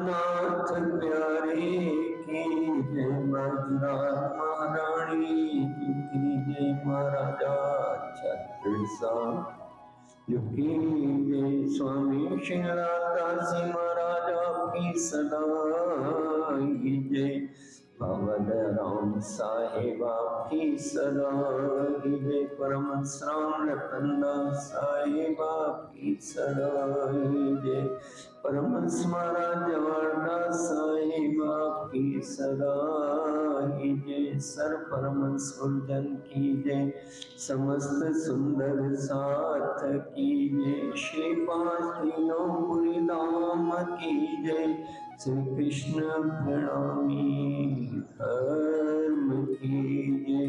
नाथ प्यारे की जय, मजरा महारानी की जय, महाराजा छत्रसा की जय, स्वामी शिलादासी महाराजा की सदा की जय, भगवद राम साहिबा की सदा की जय, परम श्राम रतनदास साहिबा की सदा की जय, परम महाराज जवाहरदास साहिबा की सदा की जय, सर परम सुरजन की जय, समस्त सुंदर साथ की जय, श्री पांच तीनों पुरी धाम की जय, श्री कृष्ण प्रणामी धर्म की जय,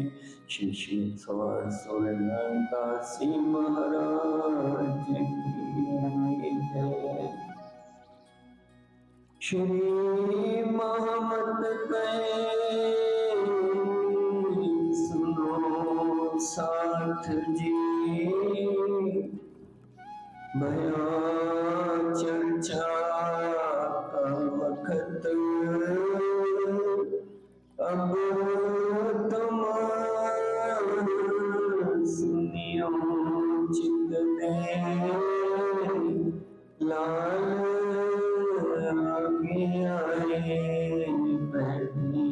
श्री श्री सवार सोलंदासी महाराज की जय। श्री मोहम्मद कहे सुनो साथ जी, भया चर्चा का वक्त अब तुम सुनियो चित दे, लाल आगे आए बैठी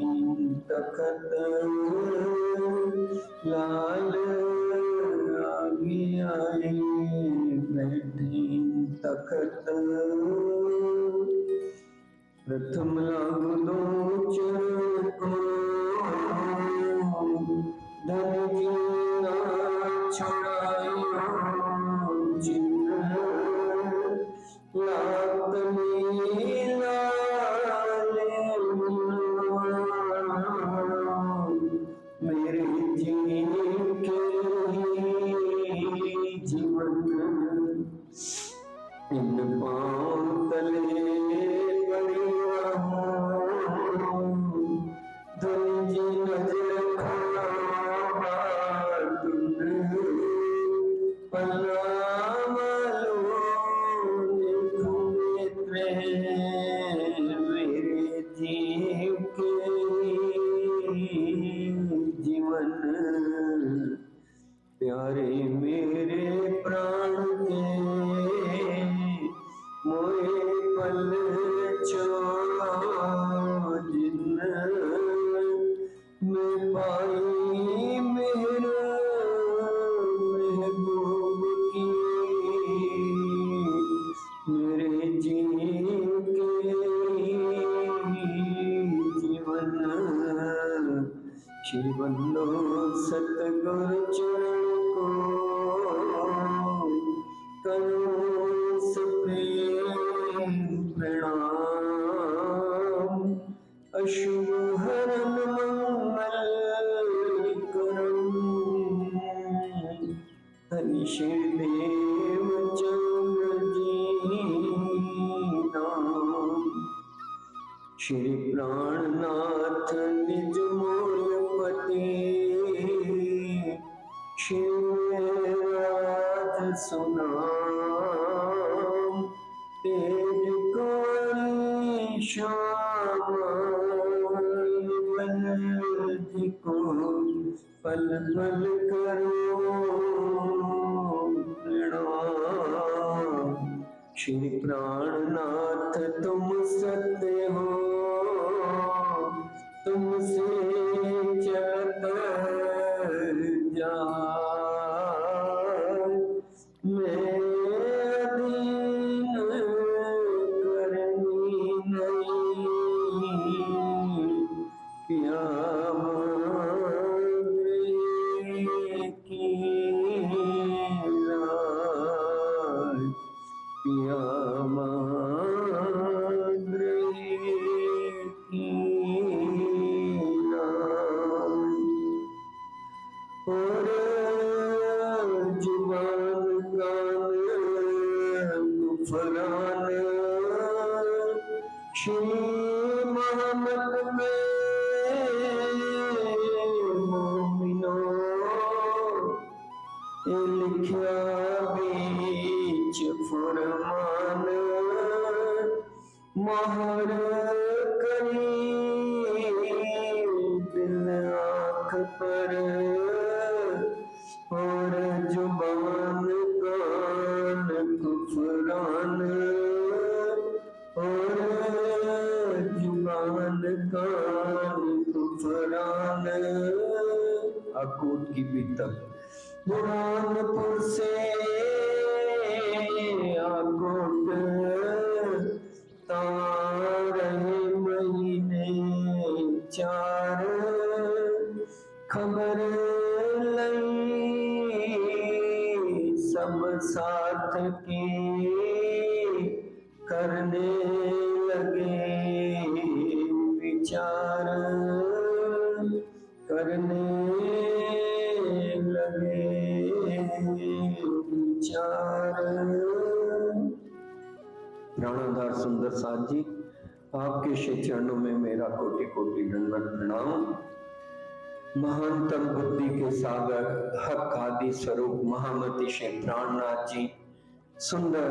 तखत, लाल आगे आए बैठी तखत, प्रथम लागू दो चरण को धन जीना छुड़ायो जिन्न, लात लीला मेरे जीवन के जीवन, इन पाँव तले पड़िया हूँ, धन जी नजर तुम पल्ला मेरे जीव के जीवन, प्यारे मेरे प्राण के मोए पल छोड़ो जिन्न, मैं पाई मेरे महबूब की, मेरे जीव के जीवन, श्री बंदो सतगुरु चरण को करो प्रेम प्रणाम, अशुभ हरन मंगल करम, धनि श्री देव चंद्र जी नाम, श्री प्राणनाथ निज मूलपति, शिवराज सुनाम, तेज कोई श्यामा जी को पल पल करो प्रणाम, श्री प्राणनाथ तुम सत्य हो, तुमसे चलत जाए, मैं अधीन करनी नहीं, पिया की लाज, पिया की लाज, और जुबान कान फरान, श्री मोहम्मद में मोमिनो लिखा बीच फरमान, महर करी दिल आँख पर और जुबान कान कुफरान और जुबान कान कुफरान। अकोट की बीतक बुरहानपुर से अकोट तारहे महीने 4 खबर लई सब साथ की करने लगे विचार करने लगे विचार। प्राणाधार सुंदर साथ जी, आपके श्री चरणों में मेरा कोटि कोटि दंडवत प्रणाम। महानतम बुद्धि के सागर हक आदि स्वरूप महामती श्री प्राणनाथ जी सुंदर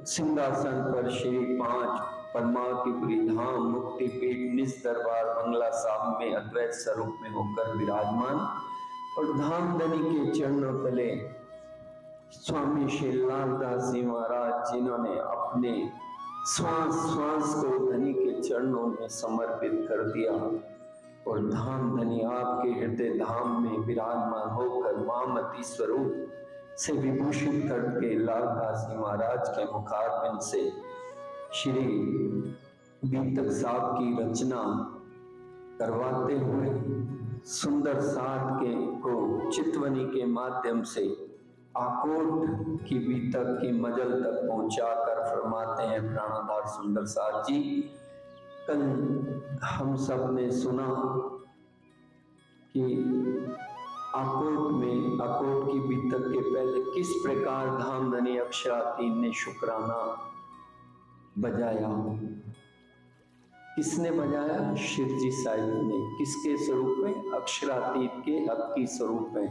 सिंहासन पर श्री 5 परमात्मपुरी धाम मुक्ति पीठ निज दरबार बंगला साहब में अद्वैत स्वरूप में होकर विराजमान और धाम धनी के चरणों तले स्वामी श्री लालदास जी महाराज जिन्होंने अपने श्वास श्वास को धनी के चरणों में समर्पित कर दिया और धाम धनी आपके हृदय धाम में विराजमान होकर महामती स्वरूप से विभूषित करके लालदास जी महाराज के मुखारबिंद से श्री बीतक साहब की रचना करवाते हुए सुंदर साथ के को चितवनी के माध्यम से आकोट की बीतक की मजल तक पहुंचाकर फरमाते हैं प्राणाधार सुंदर साथ जी। कल हम सब ने सुना कि आकोट की बीतक के पहले किस प्रकार धाम धनी अक्षरातीत ने शुक्राना बजाया। किसने बजाया? शिरजी साहिब ने। किसके स्वरूप में? अक्षरातीत के हक की स्वरूप में।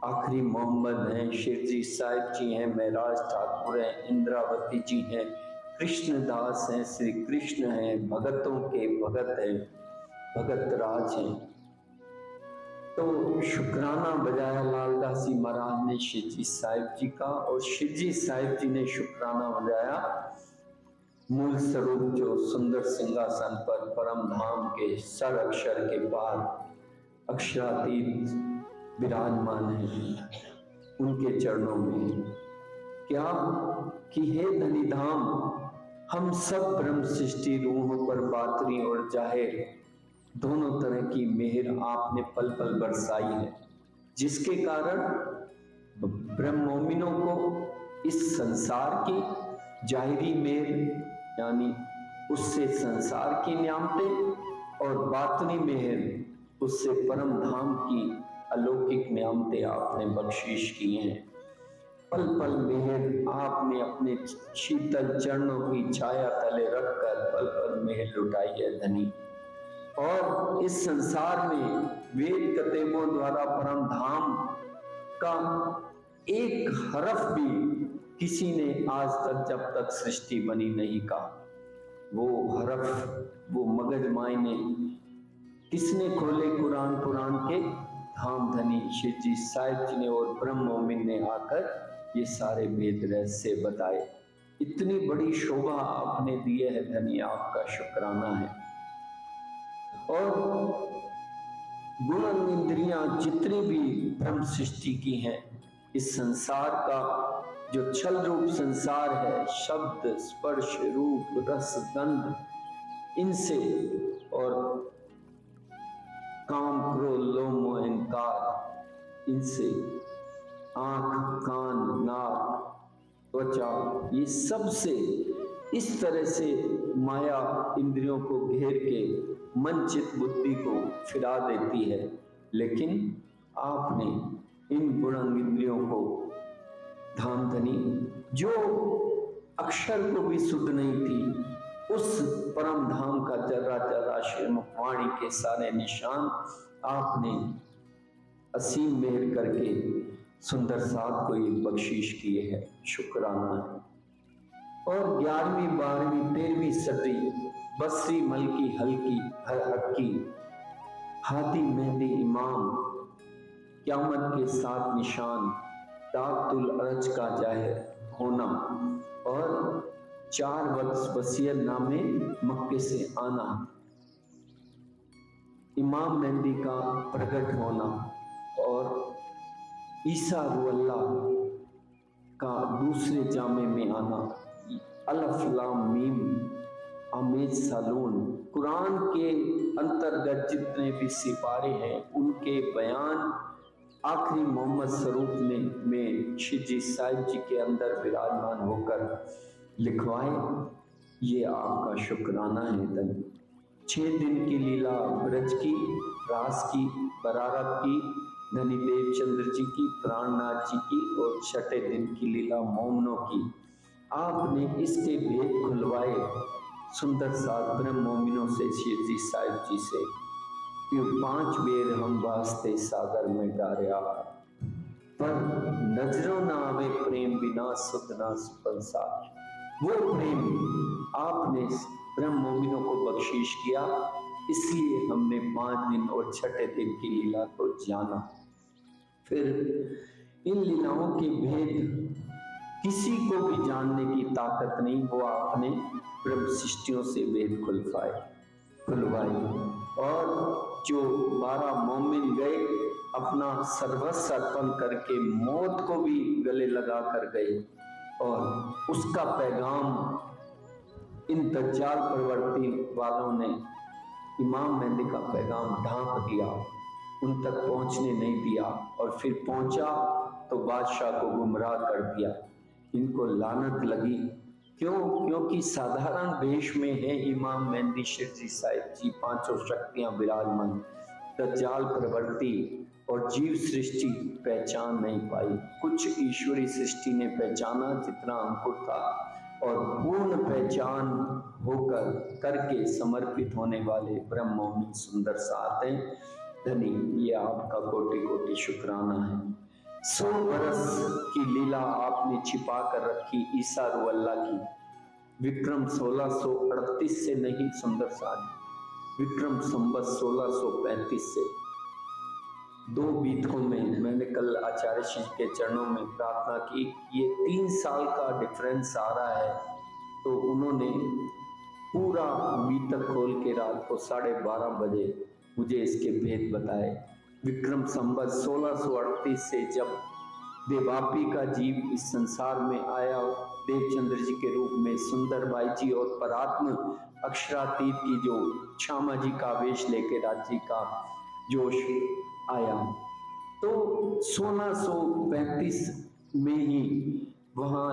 आखिरी मोहम्मद हैं, शिरजी साहिब जी हैं, महराज ठाकुर हैं, इंद्रावती जी हैं, कृष्णदास हैं, श्री कृष्ण हैं, भगतों के भगत हैं, भगत राज हैं। तो शुक्राना बजाया लालदास जी महाराज ने शिरजी साहिब जी का और शिरजी साहिब जी ने शुक्राना बजाया मूल स्वरूप जो सुंदर सिंहासन पर परम धाम के सर अक्षर के बाद अक्षरातीत विराजमान है उनके चरणों में। क्या कि हे धनी धाम, हम सब ब्रह्म सृष्टि रूहों पर बातरी और जाहिर दोनों तरह की मेहर आपने पल पल बरसाई है, जिसके कारण ब्रह्म मोमिनों को इस संसार की जाहिरी मेहर यानी उससे संसार की न्यामतें और बातनी मेहर उससे परम धाम की अलौकिक न्यामतें आपने बख्शीश की हैं। पल पल मेहर आपने अपने शीतल चरणों की छाया तले रखकर पल पल मेहर लुटाई है धनी। और इस संसार में वेद कतेबों द्वारा परम धाम का एक हरफ भी किसी ने आज तक जब तक सृष्टि बनी नहीं का वो हरफ वो मगज मायने किसने खोले? कुरान के धाम धनी शिरजी साहिब जी ने और ब्रह्म मोमिन ने आकर ये सारे वेद रहस्य बताए। इतनी बड़ी शोभा आपने दिए है धनी, आपका शुक्राना है। और गुण इंद्रियां जितनी भी ब्रह्म सृष्टि की हैं, इस संसार का जो छल रूप संसार है, शब्द स्पर्श रूप रस गंध इनसे और काम क्रोध लोभ मोह अहंकार इनसे आंख कान नाक त्वचा ये सब से इस तरह से माया इंद्रियों को घेर के मन चित बुद्धि को फिरा देती है। लेकिन आपने इन गुण इंद्रियों को धाम धनी जो अक्षर को भी सुध नहीं थी उस परम धाम का जर्रा जर्रा श्रीमुख वाणी के सारे निशान आपने असीम मेहर करके सुंदर साथ को ये बख्शीश किए है, शुक्राना है। और 11वीं 12वीं 13वीं सदी बसरी मलकी हल्की हर हक्की, हादी मेहंदी इमाम, क़यामत के 7 निशान, दातुल अरज का जाहिर होना और 4 वक्त वसीयत नामे मक्के से आना, इमाम मेहंदी का प्रकट होना और ईसा रुअल्लाह का दूसरे जामे में आना, अल्फ लाम मीम आमेज सालून। कुरान के अंतर्गत जितने भी सिपारे हैं उनके बयान आखिरी मोहम्मद स्वरूप ने में शिजी साहिब जी के अंदर विराजमान होकर लिखवाए। ये आपका शुक्राना है धनी। 6 दिन की लीला ब्रज की, रास की, बरारत की, धनी देवचंद्र जी की, प्राणनाथ जी की और 6ठे दिन की लीला मोमनों की। आपने इसके भेद खुलवाए सुंदर साथ ब्रह्म मोमिनों से शिरजी साहिब जी से। यूं 5 बेर हम वास्ते सागर में डारिया, पर नजरों ना आवे प्रेम बिना सुध ना सुपंसार। वो प्रेम आपने ब्रह्म मोमिनों को बख्शीश किया, इसलिए हमने 5 दिन और 6ठे दिन की लीला को जाना। फिर इन लीलाओं के भेद किसी को भी जानने की ताकत नहीं, वो आपने ब्रह्म सृष्टियों से भेद खुलवाई। और जो 12 मोमिन गए अपना सर्वस्व अर्पण करके मौत को भी गले लगा कर गए, और उसका पैगाम इन दज्जाल प्रवर्ती वालों ने इमाम मेहंदी का पैगाम ढांक दिया, उन तक पहुंचने नहीं दिया, और फिर पहुंचा तो बादशाह को गुमराह कर दिया। इनको लानत लगी। क्यों? क्योंकि साधारण वेश में है इमाम मेहंदी शिरजी साहिब जी, 5 शक्तियां विराजमान, दज्जाल प्रवर्ती और जीव सृष्टि पहचान नहीं पाई। कुछ ईश्वरी सृष्टि ने पहचाना जितना अंकुर था, और पूर्ण पहचान होकर करके समर्पित होने वाले ब्रह्म मोमिन सुंदर साथ हैं धनी। ये आपका कोटि कोटि शुक्राना है। 100 बरस की लीला आपने छिपा कर रखी ईसा रुअल्लाह की, विक्रम 1638 से नहीं सुंदर साथ, विक्रम संवत 1635 से। 2 बीतों में मैंने कल आचार्य श्री के चरणों में प्रार्थना की, ये 3 साल का डिफरेंस आ रहा है, तो उन्होंने पूरा बीतक खोल के रात को 12:30 बजे मुझे इसके भेद बताए। विक्रम संवत 1638 से जब देवापी का जीव इस संसार में आया, देवचंद्र जी के रूप में, सुंदर बाई जी और परात्म अक्षरातीत की जो श्यामा जी का वेश लेके राज्य का जोश आया, तो 1635 में ही वहाँ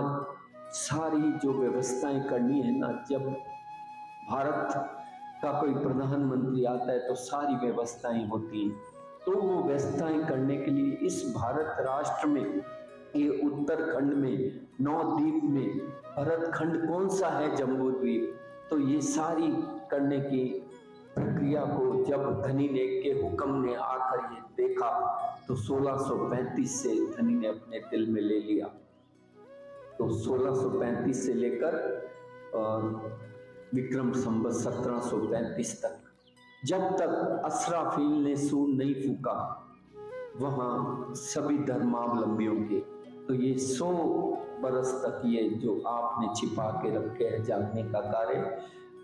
सारी जो व्यवस्थाएं करनी है ना, जब भारत का कोई प्रधानमंत्री आता है तो सारी व्यवस्थाएं होती हैं, तो वो व्यवस्थाएं करने के लिए इस भारत राष्ट्र में, ये उत्तरखंड में 9 द्वीप में भरतखंड कौन सा है, जम्बू द्वीप, तो ये सारी करने की प्रक्रिया को जब धनी ने के हुक्म ने आकर ये देखा, तो 1635 से धनी ने अपने दिल में ले लिया। तो 1635 से लेकर विक्रम संवत 1735 तक, जब तक असराफील ने सूर नहीं फूका वहां सभी धर्मावलंबियों के, तो ये 100 बरस तक ये जो आपने छिपा के रखे है जागने का कार्य,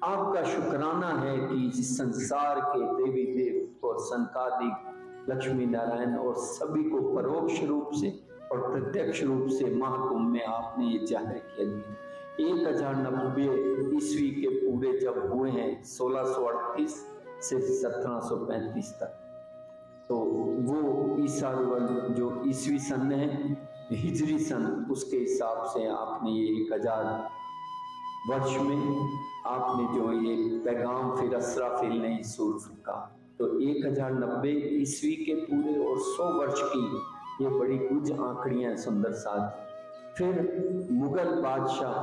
आपका शुक्राना है कि इस संसार के देवी देव और संकादिक लक्ष्मी नारायण और सभी को परोक्ष रूप से और प्रत्यक्ष रूप से महाकुंभ में आपने ये जाहिर किया। 1090 ईस्वी के पूरे जब हुए हैं 1638 से 1735 तक, तो वो ईसा जो ईस्वी सन है, हिजरी सन, उसके हिसाब से आपने ये 1000 वर्ष में आपने जो ये पैगाम फिर असराफिल ने सूर फूका, तो 1090 ईस्वी के पूरे और 100 वर्ष की ये बड़ी कुछ आंकड़ियां सुंदर साथ। फिर मुगल बादशाह,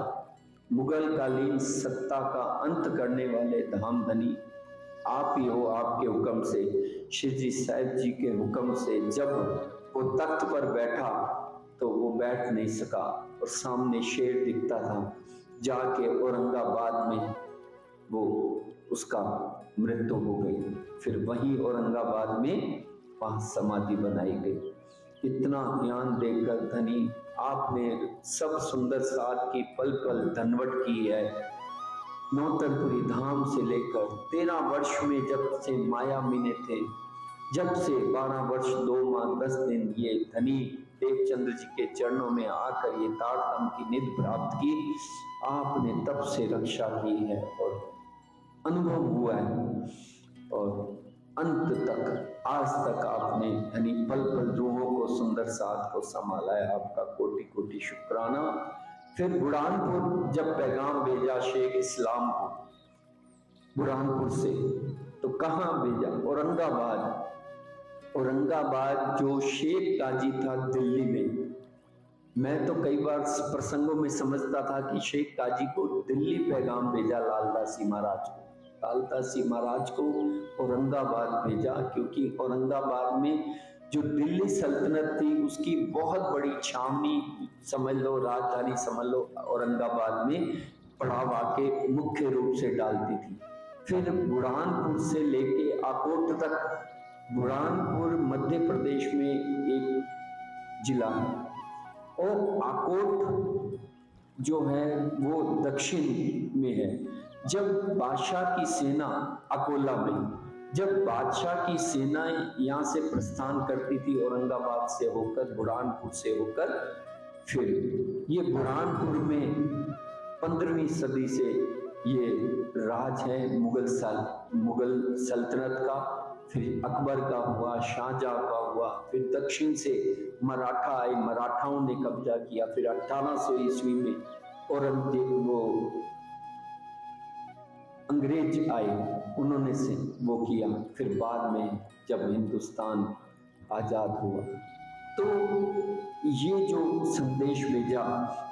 मुगल कालीन सत्ता का अंत करने वाले धाम धनी आप ही हो। आपके हुक्म से, शिवजी साहिब जी के हुक्म से जब वो तख्त पर बैठा तो वो बैठ नहीं सका और सामने शेर दिखता था। जाके औरंगाबाद में वो उसका मृत्यु हो गई। फिर वहीं औरंगाबाद में वहां समाधि बनाई गई। इतना ज्ञान देकर धनी आपने सब सुंदर साध की पल पल धनवट की है। नौतनपुरी धाम से लेकर 13 वर्ष में जब से माया मीने थे, जब से 12 वर्ष 2 माह 10 दिन ये धनी देवचंद्र जी के चरणों में आकर ये तारतम की निधि प्राप्त की, आपने तब से रक्षा की है और अनुभव हुआ है। और अंत तक आज तक आपने धनी पल पल रूहों को सुंदर साथ को संभाला है। आपका कोटि कोटि शुक्राना। फिर बुरहानपुर जब पैगाम भेजा शेख इस्लाम को बुरहानपुर से, तो कहाँ भेजा? औरंगाबाद। औरंगाबाद जो शेख काजी था दिल्ली में, मैं तो कई बार प्रसंगों में समझता था कि शेख काजी को दिल्ली पैगाम भेजा लालदासी महाराज को, लालदासी महाराज को औरंगाबाद भेजा, क्योंकि औरंगाबाद में जो दिल्ली सल्तनत थी उसकी बहुत बड़ी छावनी समझ लो, राजधानी समझ लो, औरंगाबाद में पड़ाव आके मुख्य रूप से डालती थी। फिर बुरहानपुर से लेके आकोट तक, बुरहानपुर मध्य प्रदेश में एक जिला है और आकोट जो है वो दक्षिण में है। जब बादशाह की सेना अकोला में, जब बादशाह की सेना यहाँ से प्रस्थान करती थी औरंगाबाद से होकर, बुरहानपुर से होकर, फिर ये बुरहानपुर में 15वीं सदी से ये राज है मुगल सल्तनत का। फिर अकबर का हुआ, शाहजहां का हुआ, फिर दक्षिण से मराठा आए, मराठाओं ने कब्जा किया। फिर 1800 ईस्वी में औरंगजेब वो अंग्रेज आए, उन्होंने से वो किया। फिर बाद में जब हिंदुस्तान आजाद हुआ तो ये जो संदेश भेजा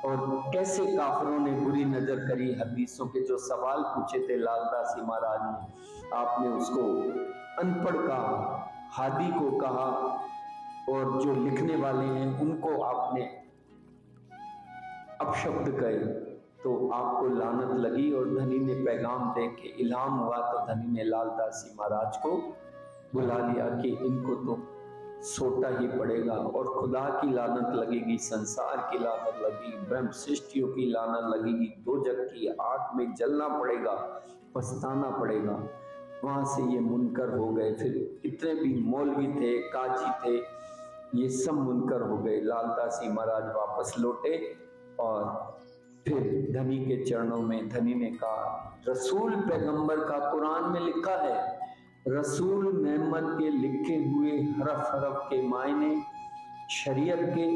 और कैसे काफिरों ने बुरी नजर करी, हदीसों के जो सवाल पूछे थे लालदासी महाराज ने, आपने उसको अनपढ़ कहा, हादी को कहा, और जो लिखने वाले हैं उनको आपने अपशब्द कहे, तो आपको लानत लगी। और धनी ने पैगाम दे के इल्हाम हुआ, तो धनी ने लालदासी महाराज को बुला लिया कि इनको तो सोटा ही पड़ेगा, और खुदा की लानत लगेगी, संसार की लानत लगेगी, ब्रह्म सृष्टियों की लानत लगेगी, दोजख की आग में जलना पड़ेगा, पछताना पड़ेगा। वहां से ये मुनकर हो गए। फिर इतने भी मौलवी थे, काजी थे, ये सब मुनकर हो गए। लालदासी महाराज वापस लौटे और फिर धनी के चरणों में धनी ने कहा, रसूल पैगंबर का कुरान में लिखा है, रसूल मोहम्मद के लिखे हुए हरफ हरफ के मायने शरीयत के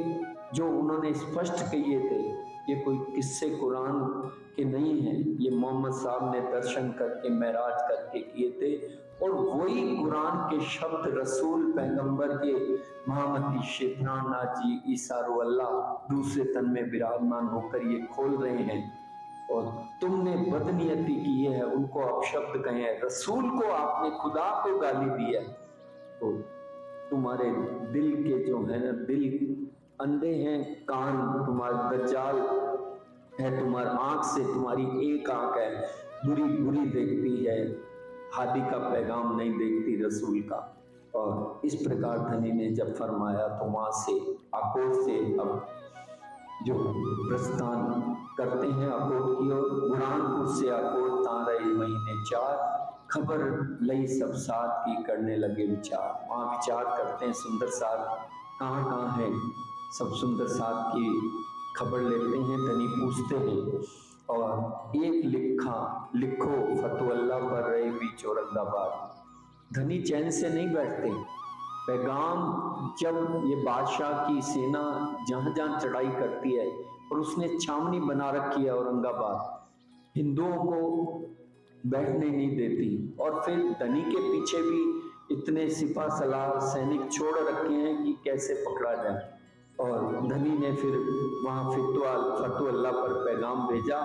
जो उन्होंने स्पष्ट किए थे, ये कोई किस्से कुरान के नहीं हैं, ये मोहम्मद साहब ने दर्शन करके महराज करके किए थे। और वही कुरान के शब्द रसूल पैगंबर के महामती शेखनाथ जी ईसा रुअल्लाह दूसरे तन में विराजमान होकर ये खोल रहे हैं, और तुमने बदनीयती की है, उनको अपशब्द कहे हैं, रसूल को आपने खुदा को गाली दी है, तो तुम्हारे दिल के जो है ना, दिल अंधे हैं, कान तुम्हारा दज्जाल है, तुम्हारी आंख से तुम्हारी एक आंख है, बुरी बुरी देखती है, हादी का पैगाम नहीं देखती रसूल का। और इस प्रकार धनी ने जब फरमाया तो वहां से आकोट से अब जो प्रस्थान करते हैं आकोट की ओर, बुरहानपुर से आकोट तारे महीने 4, खबर लई सब साथ की करने लगे विचार। वहां विचार करते हैं सुंदर साथ कहाँ कहाँ है, सब सुंदर साथ की खबर लेते हैं, धनी पूछते हैं, और एक लिखो फतवल्ला पर रहे बीच औरंगाबाद। धनी चैन से नहीं बैठते। पैगाम जब ये बादशाह की सेना जहां जहां चढ़ाई करती है, और उसने छावनी बना रखी है औरंगाबाद, हिंदुओं को बैठने नहीं देती, और फिर धनी के पीछे भी इतने सिपा सलार सैनिक छोड़ रखे हैं कि कैसे पकड़ा जाए। और धनी ने फिर वहां फतवल्ला पर पैगाम भेजा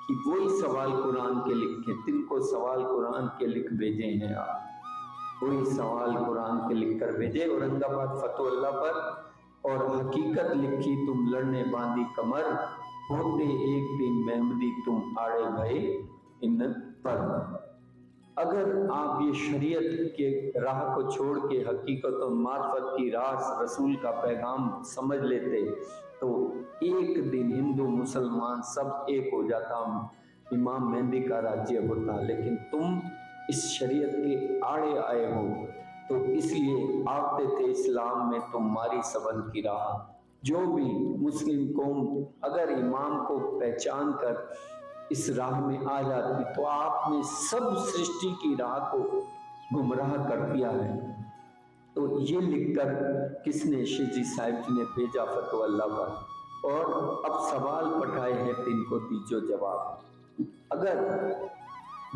कि वही सवाल कुरान के लिखे, तिनको सवाल कुरान के लिख भेजे हैं आप, वही सवाल कुरान के लिख कर भेजे औरंगाबाद फतवल्ला पर। और हकीकत लिखी तुम लड़ने बांधी कमर, होते एक दिन मेहमदी तुम आड़े भये इन पर। अगर आप ये शरीयत के राह को छोड़ के हकीकत और मार्फत की राह रसूल का पैगाम समझ लेते तो एक दिन हिंदू मुसलमान सब एक हो जाता, इमाम मेहंदी का राज्य होता। लेकिन तुम इस शरीयत के आड़े आए हो तो इसलिए आते थे इस्लाम में तुम्हारी सबन की राह। जो भी मुस्लिम कौम अगर इमाम को पहचान कर इस राह में आ जाती तो आपने सब सृष्टि की राह को गुमराह कर दिया है। तो ये लिखकर किसने, शिवजी साहिब जी ने भेजा फतवा पर। और अब सवाल पठाए हैं तीन को दीजो जवाब। अगर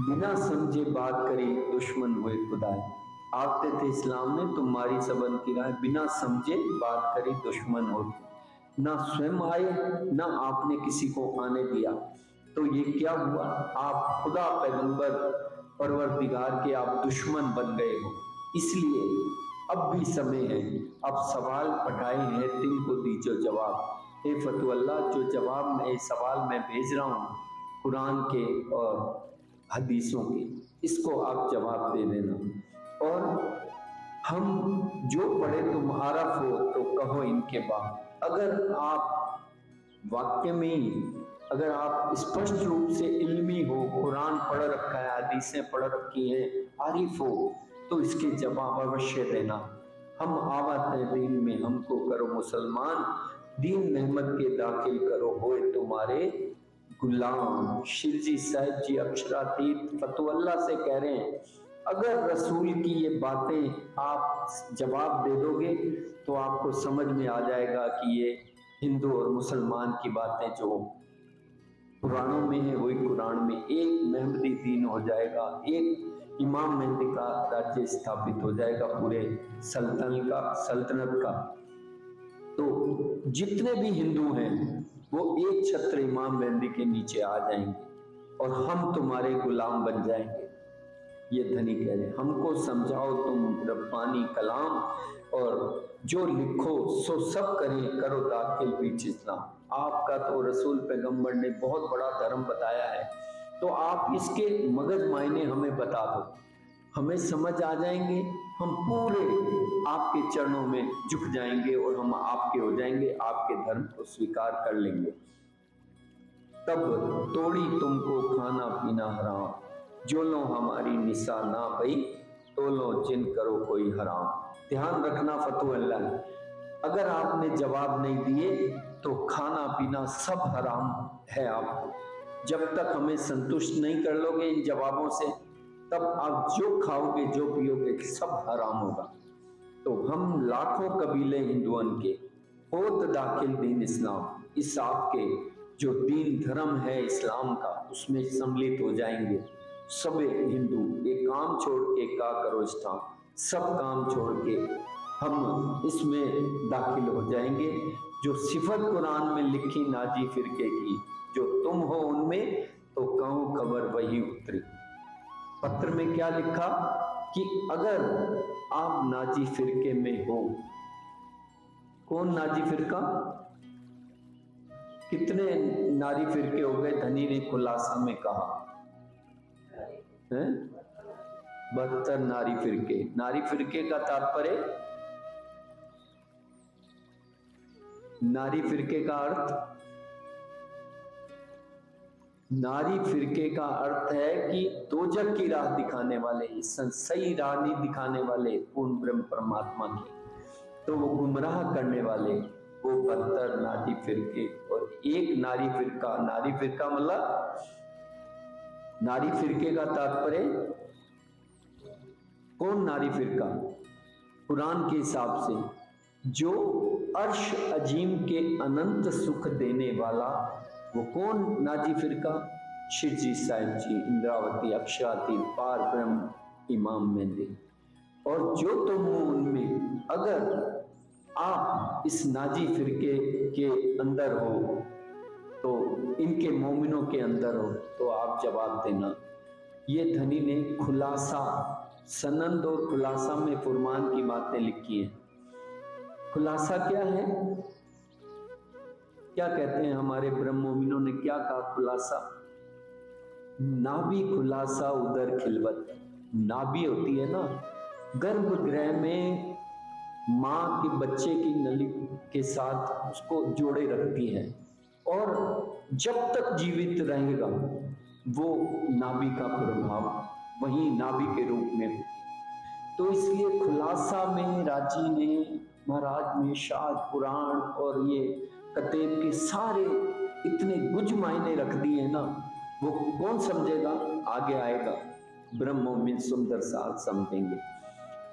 बिना समझे बात करी दुश्मन हुए खुदाए। आते थे इस्लाम में तुम्हारी सबन की राह, बिना समझे बात करी दुश्मन होते। ना स्वयं आए ना आपने किसी को आने दिया। तो ये क्या हुआ, आप खुदा पैगंबर परवरदिगार के आप दुश्मन बन गए हो। इसलिए अब भी समय है, अब सवाल पठाए हैं तीन को दीजो जवाब। हे फतुअल्लाह, जो जवाब में सवाल मैं भेज रहा हूँ कुरान के और हदीसों के, इसको आप जवाब दे देना। और हम जो पढ़े तुम आरफ हो तो कहो इनके बाद। अगर आप वाक्य में, अगर आप स्पष्ट रूप से इल्मी हो, कुरान पढ़ रखा है, हदीसें पढ़ रखी हैं, आरिफ हो, तो इसके जवाब अवश्य देना। हम आवात है दीन में, हमको करो मुसलमान, दीन मेहमद के दाखिल करो होए तुम्हारे गुलाम। शिरजी साहिब जी अक्षरातीत फतुअल्लाह से कह रहे हैं, अगर रसूल की ये बातें आप जवाब दे दोगे तो आपको समझ में आ जाएगा कि ये हिंदू और मुसलमान की बातें जो पुराणों में है वही कुरान में। एक महमदी दीन हो जाएगा, एक इमाम मेहदी का राज्य स्थापित हो जाएगा पूरे सल्तनत का। तो जितने भी हिंदू हैं वो एक छत्र इमाम मेहदी के नीचे आ जाएंगे और हम तुम्हारे गुलाम बन जाएंगे। ये धनी कह रहे, हमको समझाओ तुम रब्बानी कलाम, और जो लिखो सो सब करें, करो दाखिल बीच इस्लाम। आपका तो रसूल पैगंबर ने बहुत बड़ा धर्म बताया है, तो आप इसके मगज मायने हमें बता दो, हमें समझ आ जाएंगे, हम पूरे आपके चरणों में झुक जाएंगे और हम आपके हो जाएंगे, आपके धर्म को स्वीकार कर लेंगे। तब तोड़ी तुमको खाना पीना हराम, जो लो हमारी निशा ना भई, तो लो जिन करो कोई हराम। ध्यान रखना फतुअल्लाह, अगर आपने जवाब नहीं दिए तो खाना पीना सब हराम है आपको। जब तक हमें संतुष्ट नहीं कर लोगे इन जवाबों से, तब आप जो खाओगे जो पियोगे सब हराम होगा। तो हम लाखों कबीले हिंदुओं के होत दाखिल दीन इस्लाम, इस आपके जो दीन धर्म है इस्लाम का, उसमें सम्मिलित हो जाएंगे। सब हिंदू एक काम छोड़ के का करो इस्लाम, सब काम छोड़ के हम इसमें दाखिल हो जाएंगे। जो सिफत कुरान में लिखी नाजी फिरके की, जो तुम हो उनमें, तो कहूं खबर वही उतरी। पत्र में क्या लिखा कि अगर आप नाजी फिरके में हो, कौन नाजी फिरका, कितने नारी फिरके हो गए, धनी ने खुलासा में कहा है 72 नारी फिरके। नारी फिरके का तात्पर्य, नारी फिरके का अर्थ, नारी फिरके का अर्थ है कि दोजक की राह दिखाने वाले, सही राह नहीं दिखाने वाले पूर्ण ब्रह्म परमात्मा की, तो वो गुमराह करने वाले वो 72 नारी फिरके। और एक नारी फिरका, नारी फिरका मतलब, नारी फिरके का तात्पर्य कौन नारी फिरका, कुरान के हिसाब से जो अर्श अजीम के अनंत सुख देने वाला, वो कौन नाजी फिरका, शिवजी साहिब जी, इंद्रावती, अक्षराती, पार ब्रह्म इमाम मेहदी। और जो तुम हो उनमें, अगर आप इस नाजी फिरके के अंदर हो, तो इनके मोमिनों के अंदर हो, तो आप जवाब देना। ये धनी ने खुलासा, सनंद और खुलासा में फुरमान की बातें लिखी हैं। खुलासा क्या है, क्या कहते हैं हमारे ब्रह्म मोमिनों ने क्या कहा खुलासा, नाभि खुलासा उदर खिलवत। नाभि होती है ना, गर्भगृह में माँ के बच्चे की नली के साथ उसको जोड़े रखती है, और जब तक जीवित रहेगा वो नाभि का प्रभाव वही नाभि के रूप में होती है। तो इसलिए खुलासा में राजी ने महाराज में शाद पुराण और ये कतेब के सारे इतने गुज मायने रख दिए ना, वो कौन समझेगा, आगे आएगा ब्रह्मों में सुंदर साथ समझेंगे।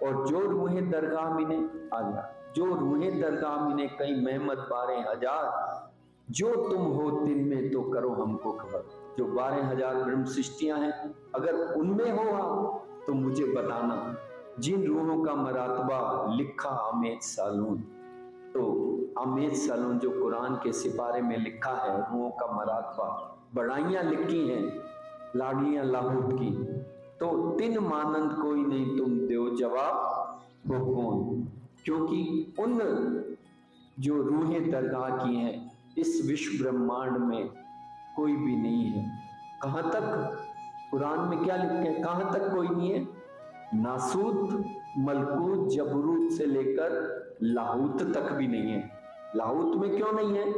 और जो रूहे दरगाह मिने आ गया, जो रूहे दरगाह मिने कई मेहमत 12,000, जो तुम हो तिन में तो करो हमको खबर। जो 12,000 ब्रह्म सृष्टियां हैं, अगर उनमें हो आप तो मुझे बताना। जिन रूहों का मरातबा लिखा आमेद सालून, तो आमेद सालून जो कुरान के सिपारे में लिखा है, रूहों का मरातबा बड़ाइयां लिखी हैं लाड़ियां लाहौट की, तो तिन मानंद कोई नहीं तुम दो जवाब वो कौन। क्योंकि उन जो रूहें दरगाह की हैं इस विश्व ब्रह्मांड में कोई भी नहीं है। कहां तक कुरान में क्या लिखा है, कहां तक कोई नहीं है, नासूत मलकूत जबरूत से लेकर लाहूत तक भी नहीं है। लाहूत में क्यों नहीं है,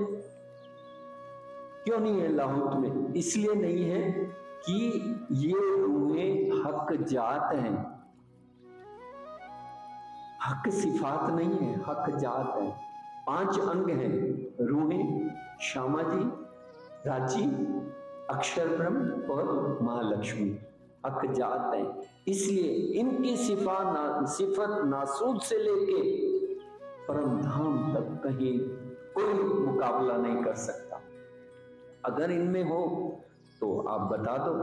क्यों नहीं है लाहूत में, इसलिए नहीं है कि ये रूहें हक जात हैं, हक सिफात नहीं है, हक जात है। 5 अंग हैं रूहें, श्यामा जी, रांची, अक्षर ब्रह्म और महालक्ष्मी, हक जात है। इसलिए इनकी सिफत नासूद से लेके परम धाम तक कहीं कोई मुकाबला नहीं कर सकता। अगर इनमें हो तो आप बता दो।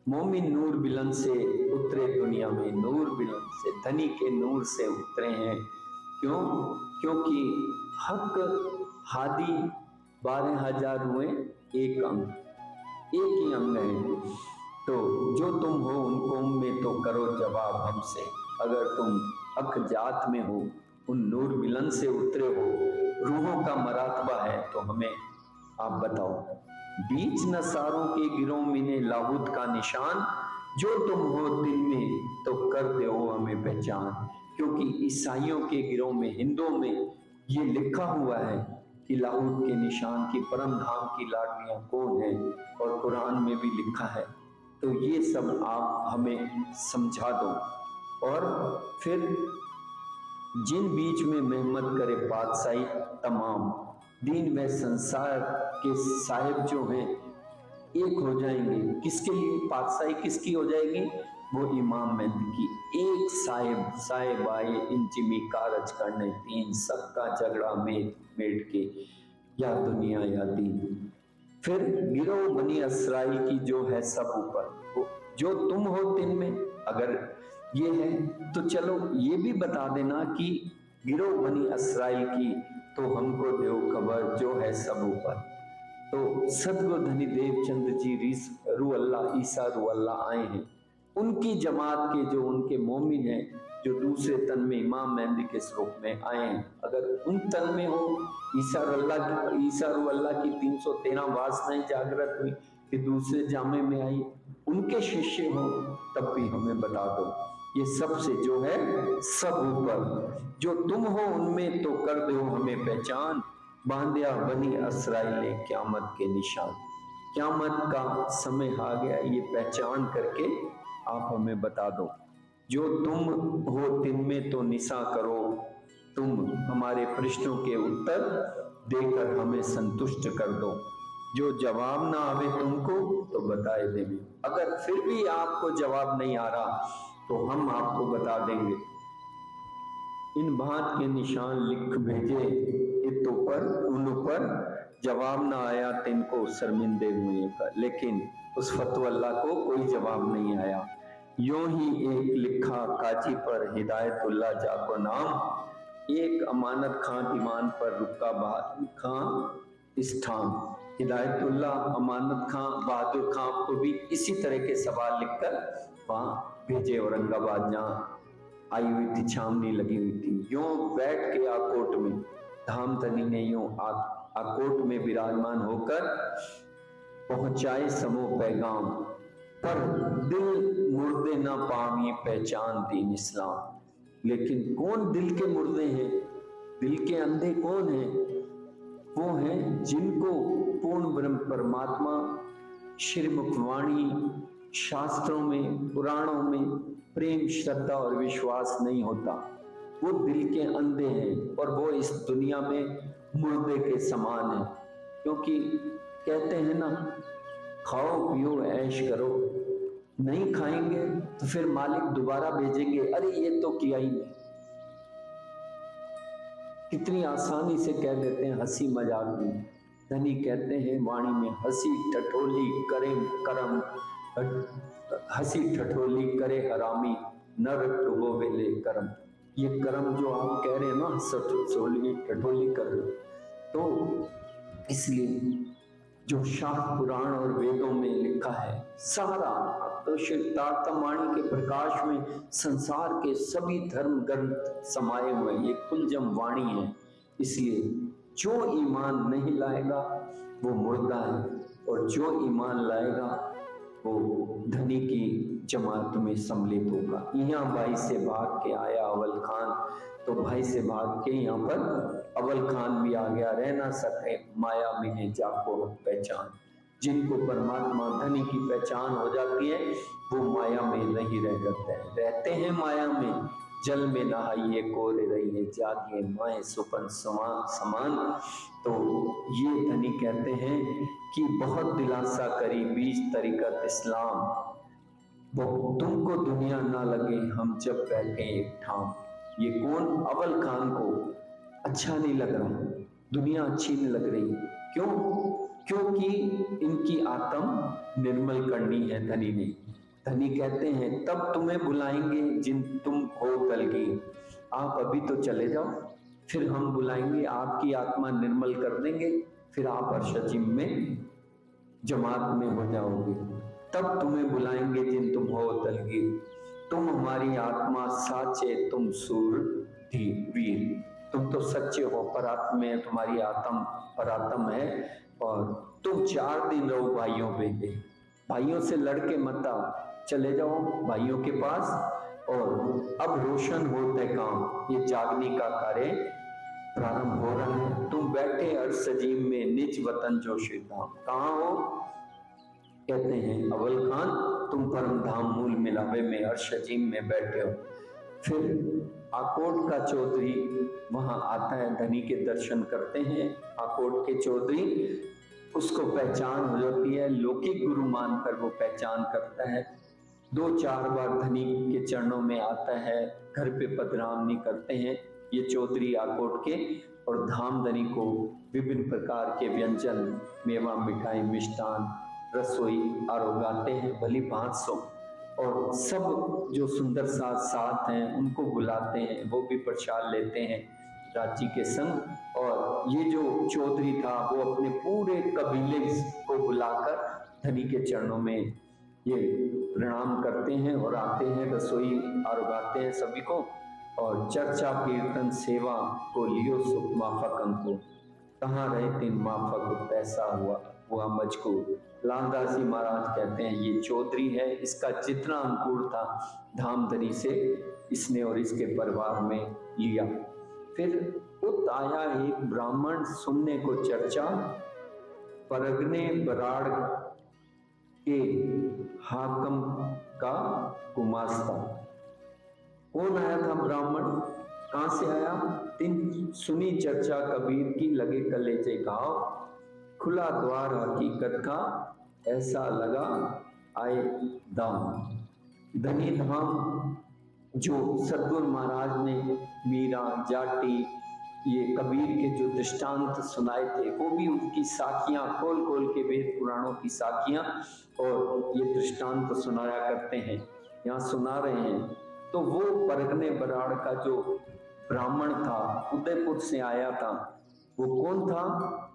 मोमिन नूर बिलंद से उतरे दुनिया में, नूर बिलंद से, धनी के नूर से उतरे हैं। क्यों? क्योंकि हक हादी 12,000 हुए, एक अंग, एक ही अंग है। तो जो तुम हो उन कौम में तो करो जवाब हमसे। अगर तुम हक जात में हो, उन नूर बिलंद से उतरे हो, रूहों का मरातबा है, तो हमें आप बताओ। बीच नसारों के गिरों में लाहूत का निशान, जो तुम हो दिन में तो कर दे हो हमें पहचान। क्योंकि ईसाइयों के गिरों में, हिंदुओं में ये लिखा हुआ है कि लाहूत के निशान की परम धाम की लाडलियां कौन है, और कुरान में भी लिखा है। तो ये सब आप हमें समझा दो। और फिर जिन बीच में मेहमत करे पातशाही तमाम, दीन व संसार के साहिब जो हैं एक हो जाएंगे। किसके लिए पातशाही किसकी हो जाएगी? वो इमाम मेहदी की। एक साहिब साहिब आए इंचिमी कारज करने, तीन सबका झगड़ा मेट के, या दुनिया या दीन। फिर गिरो बनी इसराइल की जो है सब ऊपर, जो तुम हो तिन में, अगर ये है तो चलो ये भी बता देना कि गिरो बनी इसराइल की तो हमको देव खबर जो है सब ऊपर। तो सदगुरु धनी देवचंद जी रू अल्लाह ईसा रू अल्लाह आए हैं, उनकी जमात के जो उनके मोमिन हैं, जो दूसरे तन में इमाम मेहंदी के स्वरूप में आए हैं, अगर उन तन में हो ईसा रू अल्लाह की 313 वासनाएं जागृत हुई कि दूसरे जामे में आई, उनके शिष्य हो तब भी हमें बता दो। ये सबसे जो है सब ऊपर, जो तुम हो उनमें तो कर दो हमें पहचान। बांधिया बनी इसराइल क्यामत के निशान। क्यामत का समय आ गया, ये पहचान करके आप हमें बता दो। जो तुम हो तिन में तो निशा करो, तुम हमारे प्रश्नों के उत्तर देकर हमें संतुष्ट कर दो। जो जवाब ना आवे तुमको तो बताए देंगे। अगर फिर भी आपको जवाब नहीं आ रहा तो हम आपको बता देंगे। इन बात के निशान लिख भेजे इत ऊपर उन ऊपर, जवाब ना आया तिनको शर्मिंदे हुए का। लेकिन उस फतवल्ला को कोई जवाब नहीं आया। यूं ही एक लिखा काजी पर हिदायतुल्लाह जाको नाम, एक अमानत खां ईमान पर रुका बहादुर खां इस्थान। हिदायतुल्लाह अमानत खां बहादुर खां को भी इसी तरह के सवाल लिखकर वहां भेजे। औरंगाबाद जहाँ आई हुई थी, छावनी लगी हुई थी, यूं बैठ के आकोट में धाम धनी ने यूं आकोट में विराजमान होकर पहुंचाए समो पैगाम। पर दिल मुर्दे ना पावी पहचान दीन इस्लाम। लेकिन कौन दिल के मुर्दे हैं, दिल के अंधे कौन हैं? वो हैं जिनको पूर्ण ब्रह्म परमात्मा श्रीमुख वाणी, शास्त्रों में, पुराणों में प्रेम, श्रद्धा और विश्वास नहीं होता। वो दिल के अंधे हैं और वो इस दुनिया में मुर्दे के समान है। क्योंकि कहते हैं ना, खाओ पियो ऐश करो, नहीं खाएंगे तो फिर मालिक दोबारा भेजेंगे, अरे ये तो किया ही नहीं। कितनी आसानी से कह देते हैं हंसी मजाक में। धनी कहते हैं वाणी में, हंसी ठठोली करे करम, हंसी ठठोली करे हरामी, नर डुबो वेले करम। ये कर्म जो आप कह रहे हैं ना, ठठोली कर रहे हो, तो इसलिए जो शास्त्र पुराण और वेदों में लिखा है सारा, तो तारतम्य के प्रकाश में संसार के सभी धर्म ग्रंथ समाये हुए, ये कुलजम वाणी है। इसलिए जो ईमान नहीं लाएगा वो मुर्दा है, और जो ईमान लाएगा वो धनी की जमात में सम्मिलित होगा। यहाँ भाई से भाग के आया अव्वल खान, तो भाई से भाग के यहाँ पर अव्वल खान भी आ गया। रह ना सके माया में जाको पहचान। जिनको परमात्मा धनी की पहचान हो जाती है वो माया में नहीं रह जाते हैं। रहते हैं माया में, जल में नहाइए कोरे रहिए, जागिए माए सुपन समान। तो ये धनी कहते हैं कि बहुत दिलासा करी बीज तरीकत इस्लाम, वो तुमको दुनिया ना लगे हम जब बैठे एक ठाम। ये कौन? अव्वल खान को अच्छा नहीं लग रहा, दुनिया अच्छी नहीं लग रही। क्यों? क्योंकि इनकी आत्म निर्मल करनी है धनी ने। धनी कहते हैं तब तुम्हें बुलाएंगे जिन तुम हो दलगी, आप अभी तो चले जाओ, फिर हम बुलाएंगे, आपकी आत्मा निर्मल कर देंगे, फिर आप अर्शजीम में जमात में हो जाओगे। तब तुम्हें बुलाएंगे जिन तुम हो दलगी, तुम हमारी आत्मा साचे तुम सूर थी वीर। तुम तो सच्चे हो, परात्म है, तुम्हारी आत्म परात्म है, और तुम 4 दिन रहो भाइयों पे, भाइयों से लड़के मत आओ, चले जाओ भाइयों के पास। और अब रोशन होते काम, ये जागने का कार्य प्रारंभ हो रहा है। तुम बैठे अर्शजीम में निज वतन जोशी धाम। कहाँ हो? कहते हैं अव्वल खान तुम परम धाम मूल मिलावे में अर्शजीम में बैठे हो। फिर आकोट का चौधरी वहां आता है, धनी के दर्शन करते हैं। आकोट के चौधरी, उसको पहचान हो जाती है, लौकिक गुरु मानकर वो पहचान करता है। 2-4 बार धनी के चरणों में आता है, घर पे पधरामनी करते हैं ये चौधरी आकोट के, और धाम धनी को विभिन्न प्रकार के व्यंजन, मेवा, मिठाई, मिष्टान, रसोई आरोगाते हैं भली भांत सो। और सब जो सुंदर साथ हैं उनको बुलाते हैं, वो भी प्रसाद लेते हैं राजी के संग। और ये जो चौधरी था वो अपने पूरे कबीले को बुलाकर धनी के चरणों में ये प्रणाम करते हैं और आते हैं, रसोई आरोगाते हैं सभी को। और चर्चा कीर्तन सेवा को लियो सुख माफक अंको, कहाँ रहे तीन माफक पैसा हुआ मजकूर। लालदास जी महाराज कहते हैं ये चौधरी है, इसका जितना अंकुर था धामधनी से इसने और इसके परिवार में लिया। फिर उत आया एक ब्राह्मण सुनने को चर्चा, परगने बराड़ के हाकम का गुमास्ता। कौन आया था ब्राह्मण? कहां से आया? तीन सुनी चर्चा कबीर की, लगे कलेजे घाव, खुला द्वार हकीकत का, ऐसा लगा आए दाम। धनी धाम जो सदगुरु महाराज ने मीरा, जाटी, ये कबीर के जो दृष्टांत सुनाए थे, वो भी उनकी साखियां खोल खोल के वेद पुराणों की साखियां और ये दृष्टांत सुनाया करते हैं, यहाँ सुना रहे हैं। तो वो परगने बराड़ का जो ब्राह्मण था, उदयपुर से आया था, वो कौन था?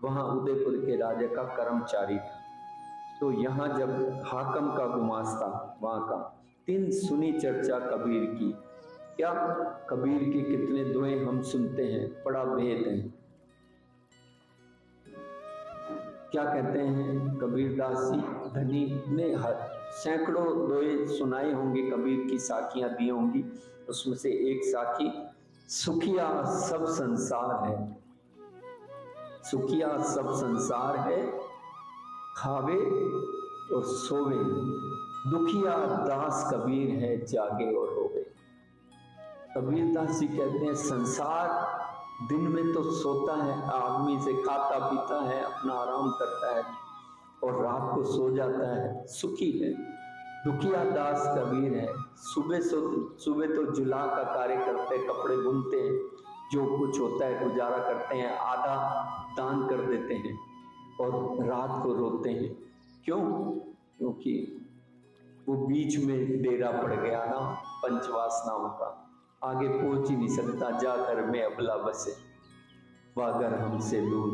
वहां उदयपुर के राजा का कर्मचारी था। तो यहाँ जब हाकम का गुमास्ता वहां का, तीन सुनी चर्चा कबीर की। क्या कबीर के कितने दुए हम सुनते हैं, बड़ा भेद है। क्या कहते हैं कबीरदास जी? धनी ने सैकड़ों दोहे सुनाई होंगी, कबीर की साखियां दी होंगी, उसमें से एक साखी, सुखिया सब संसार है, सुखिया सब संसार है, खावे और सोवे, दुखिया दास कबीर है, जागे और रोवे। कबीर दास जी कहते हैं संसार दिन में तो सोता है, आदमी से खाता पीता है, अपना आराम करता है और रात को सो जाता है, सुखी है। दुखिया दास कबीर है, सुबह तो जुला का कार्य करते हैं, कपड़े बुनते हैं, जो कुछ होता है गुजारा करते हैं, आधा दान कर देते हैं और रात को रोते हैं। क्यों? क्योंकि वो बीच में डेरा पड़ गया ना पंचवासनाओं का, आगे पहुंच ही नहीं सकता, जाकर में अबला बसे वागर हमसे दूर,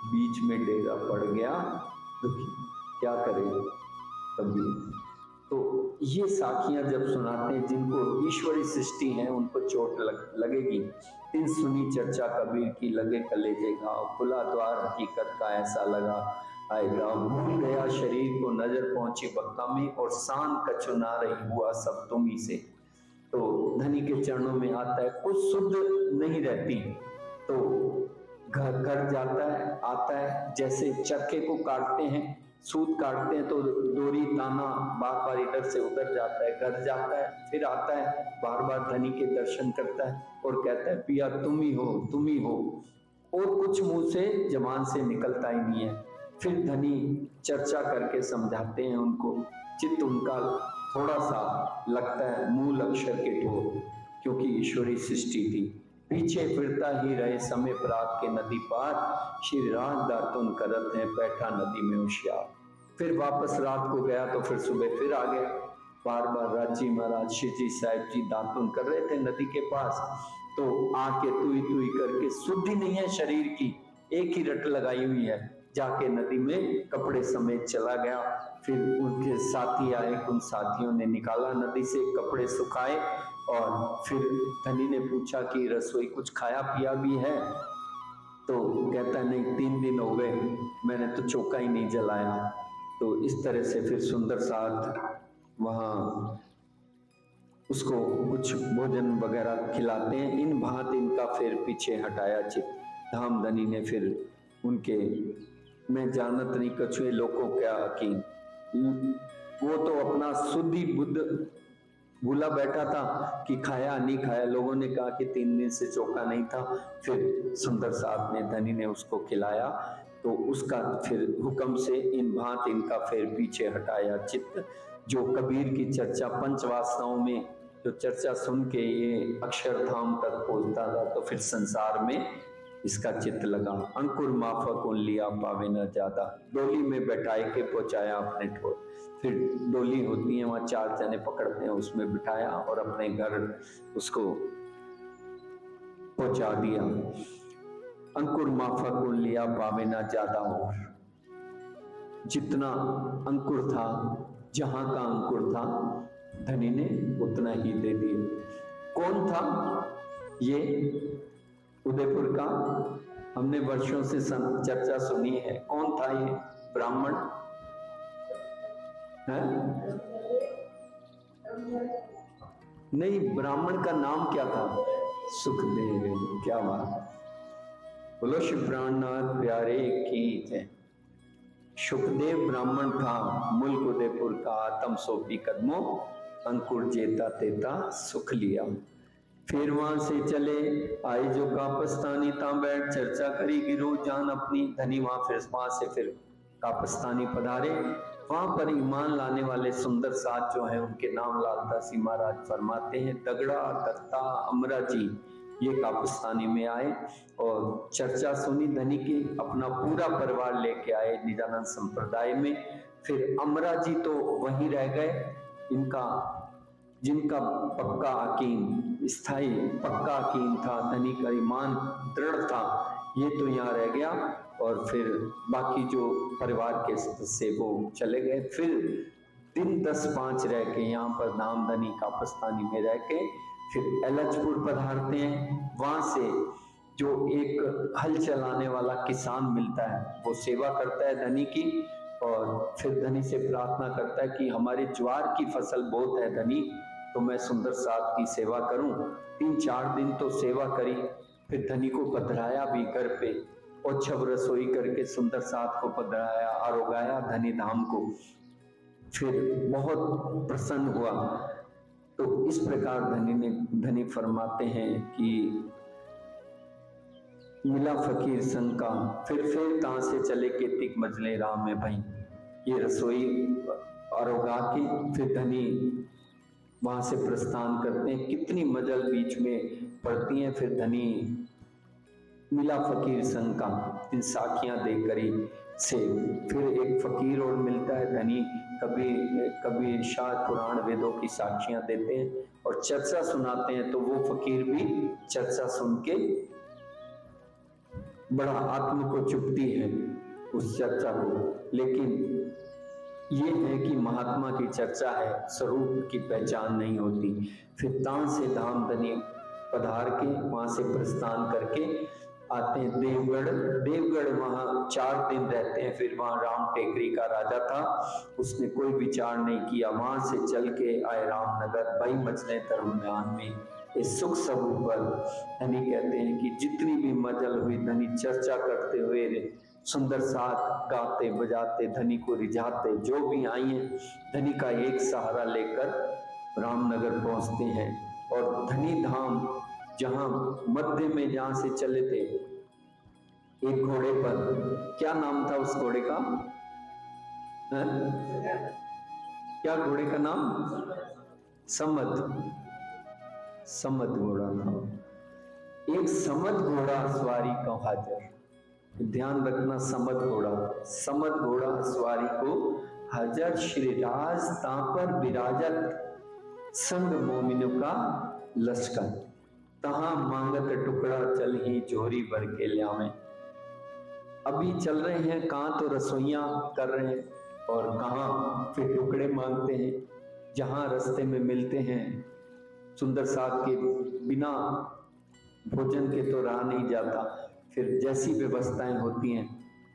बीच में डेरा पड़ गया दुखी, क्या करे कबीर। तो ये साखियां जब सुनाते हैं, जिनको ईश्वरी सृष्टि है उनको चोट लगेगी। दिन सुनी चर्चा कबीर की, लगे कलेजे घाव, खुला द्वार हकीकत का ऐसा लगा आएगा, भूल गया शरीर को नजर पहुंची बक्का में, और शान कछु ना रही हुआ सब तुम ही से। तो धनी के चरणों में आता है, कुछ शुद्ध नहीं रहती, तो घर जाता है, आता है, जैसे चरखे को काटते हैं, सूत काटते हैं तो डोरी दाना बार बार इधर से उधर जाता है, घर जाता है, फिर आता है, बार बार धनी के दर्शन करता है और कहता है पिया तुम ही हो, तुम ही हो, और कुछ मुंह से जबान से निकलता ही नहीं है। फिर धनी चर्चा करके समझाते हैं उनको, चित्त उनका थोड़ा सा लगता है मूल अक्षर के ठोर, क्योंकि ईश्वरी सृष्टि थी। पीछे फिरता ही रहे समय प्रात के नदी पार, श्री रात दातुन करत है बैठा नदी में होशियार। फिर वापस रात को गया तो फिर सुबह फिर आ गया, बार बार राजी महाराज श्री जी साहिब जी दातुन कर रहे थे नदी के पास, तो आके तुई तुई करके, शुद्धि नहीं है शरीर की, एक ही रट लगाई हुई है, जाके नदी में कपड़े समेत चला गया। फिर उनके साथी आए, उन साथियों ने निकाला नदी से, कपड़े सुखाए, और फिर धनी ने पूछा कि रसोई कुछ खाया पिया भी है? तो कहता नहीं, 3 दिन हो गए मैंने तो चौका ही नहीं जलाया। तो इस तरह से फिर सुंदर साथ वहाँ उसको कुछ भोजन वगैरह खिलाते हैं। इन भांत इनका फिर पीछे हटाया चित, धाम धनी ने फिर उनके, मैं जानत नहीं कछुए लोगों क्या कि वो तो अपना शुद्धि बुद्ध भूला बैठा था कि खाया नहीं खाया। लोगों ने कहा कि 3 दिन से चौका नहीं था। फिर सुंदर साहब ने, धनी ने उसको खिलाया, तो उसका फिर हुक्म से इन भांत इनका फिर पीछे हटाया चित्त। जो कबीर की चर्चा पंचवासनाओं में जो चर्चा सुन के ये अक्षरधाम तक पहुंचता था, तो फिर संसार में इसका चित्त लगा। अंकुर माफक उन लिया पावे न ज्यादा, डोली में बैठाए के पहुंचाया अपने ठोर। फिर डोली होती है, वहां 4 जने पकड़ते हैं, उसमें बिठाया और अपने घर उसको पहुंचा दिया। अंकुर माफक उन लिया पावे न ज्यादा, और जितना अंकुर था, जहां का अंकुर था, धनी ने उतना ही दे दिया। कौन था ये? उदयपुर का हमने वर्षों से चर्चा सुनी है। कौन था ये ब्राह्मण? है नहीं, ब्राह्मण का नाम क्या था? सुखदेव। क्या बात, बोलो शिव प्राणनाथ प्यारे की जय। सुखदेव ब्राह्मण था, मुल्क उदयपुर का, आत्म सोपी कदमों, अंकुर जेता तेता सुख लिया। फिर वहां से चले आए जो कापस्तानी, ता बैठ चर्चा करी गिरो जान अपनी। धनी वहां से फिर कापस्तानी पधारे। वहां पर ईमान लाने वाले सुंदर साथ जो है, उनके नाम लालदास जी महाराज फरमाते हैं। दगड़ा, दत्ता, अमरा जी ये कापस्तानी में आए और चर्चा सुनी धनी की। अपना पूरा परिवार लेके आए निजानंद संप्रदाय में। फिर अमरा जी तो वहीं रह गए। इनका जिनका पक्का अकीम, स्थायी पक्का अकीम था, धनी का ईमान दृढ़ था, ये तो यहाँ रह गया। और फिर बाकी जो परिवार के सदस्य वो चले गए। फिर दिन 10-5 रह के यहाँ पर धाम धनी कापस्तानी में रह के फिर एलचपुर पधारते हैं। वहां से जो एक हल चलाने वाला किसान मिलता है, वो सेवा करता है धनी की, और फिर धनी से प्रार्थना करता है कि हमारे ज्वार की फसल बहुत है धनी, तो मैं सुंदर साथ की सेवा करूं। 3-4 दिन तो सेवा करी, फिर धनी को पधराया भी घर पे और छब रसोई करके सुंदर साथ को पधराया, आरोगाया धनी धाम को, फिर बहुत प्रसन्न हुआ। तो इस प्रकार धनी फरमाते हैं कि मिला फकीर संग का, फिर तां से चले के तिक मजले राम में भाई। ये रसोई आरोगा के फिर धनी वहां से प्रस्थान करते हैं। कितनी मजल बीच में पड़ती हैं, फिर धनी मिला फकीर संग का, इन साखियां देकर ही से फिर एक फकीर और मिलता है धनी। कभी इरशाद पुराण वेदों की साखियां देते हैं और चर्चा सुनाते हैं, तो वो फकीर भी चर्चा सुन के बड़ा आत्म को चुभती है उस चर्चा को। लेकिन ये है कि महात्मा की चर्चा है, स्वरूप की पहचान नहीं होती। फिर तां से धाम धनी पधार के वहां से प्रस्थान करके आते हैं देवगढ़ वहां 4 दिन रहते हैं। फिर वहां राम टेकरी का राजा था, उसने कोई विचार नहीं किया, वहां से चल के आए रामनगर। भाई मचले धर्मदान में इस सुख सबूत पर धनी कहते हैं कि जितनी भी मजल हुई धनी चर्चा करते हुए सुंदर साथ गाते बजाते धनी को रिझाते, जो भी आई है धनी का एक सहारा लेकर रामनगर पहुंचते हैं। और धनी धाम जहां मध्य में जहां से चले थे, एक घोड़े पर, क्या नाम था उस घोड़े का? क्या घोड़े का नाम? समद घोड़ा था। एक समद घोड़ा सवारी को हाजिर, ध्यान रखना, समद घोड़ा सवारी को हाजिर। श्री राज तापर विराजत संग मोमिनों का लश्कर, तहां मांगत टुकड़ा चल ही जोरी भर के ल्यावे। अभी चल रहे हैं, कहाँ तो रसोइयां कर रहे हैं और कहाँ फिर टुकड़े मांगते हैं। जहां रास्ते में मिलते हैं, सुंदर साथ के बिना भोजन के तो रहा नहीं जाता, फिर जैसी व्यवस्थाएं होती हैं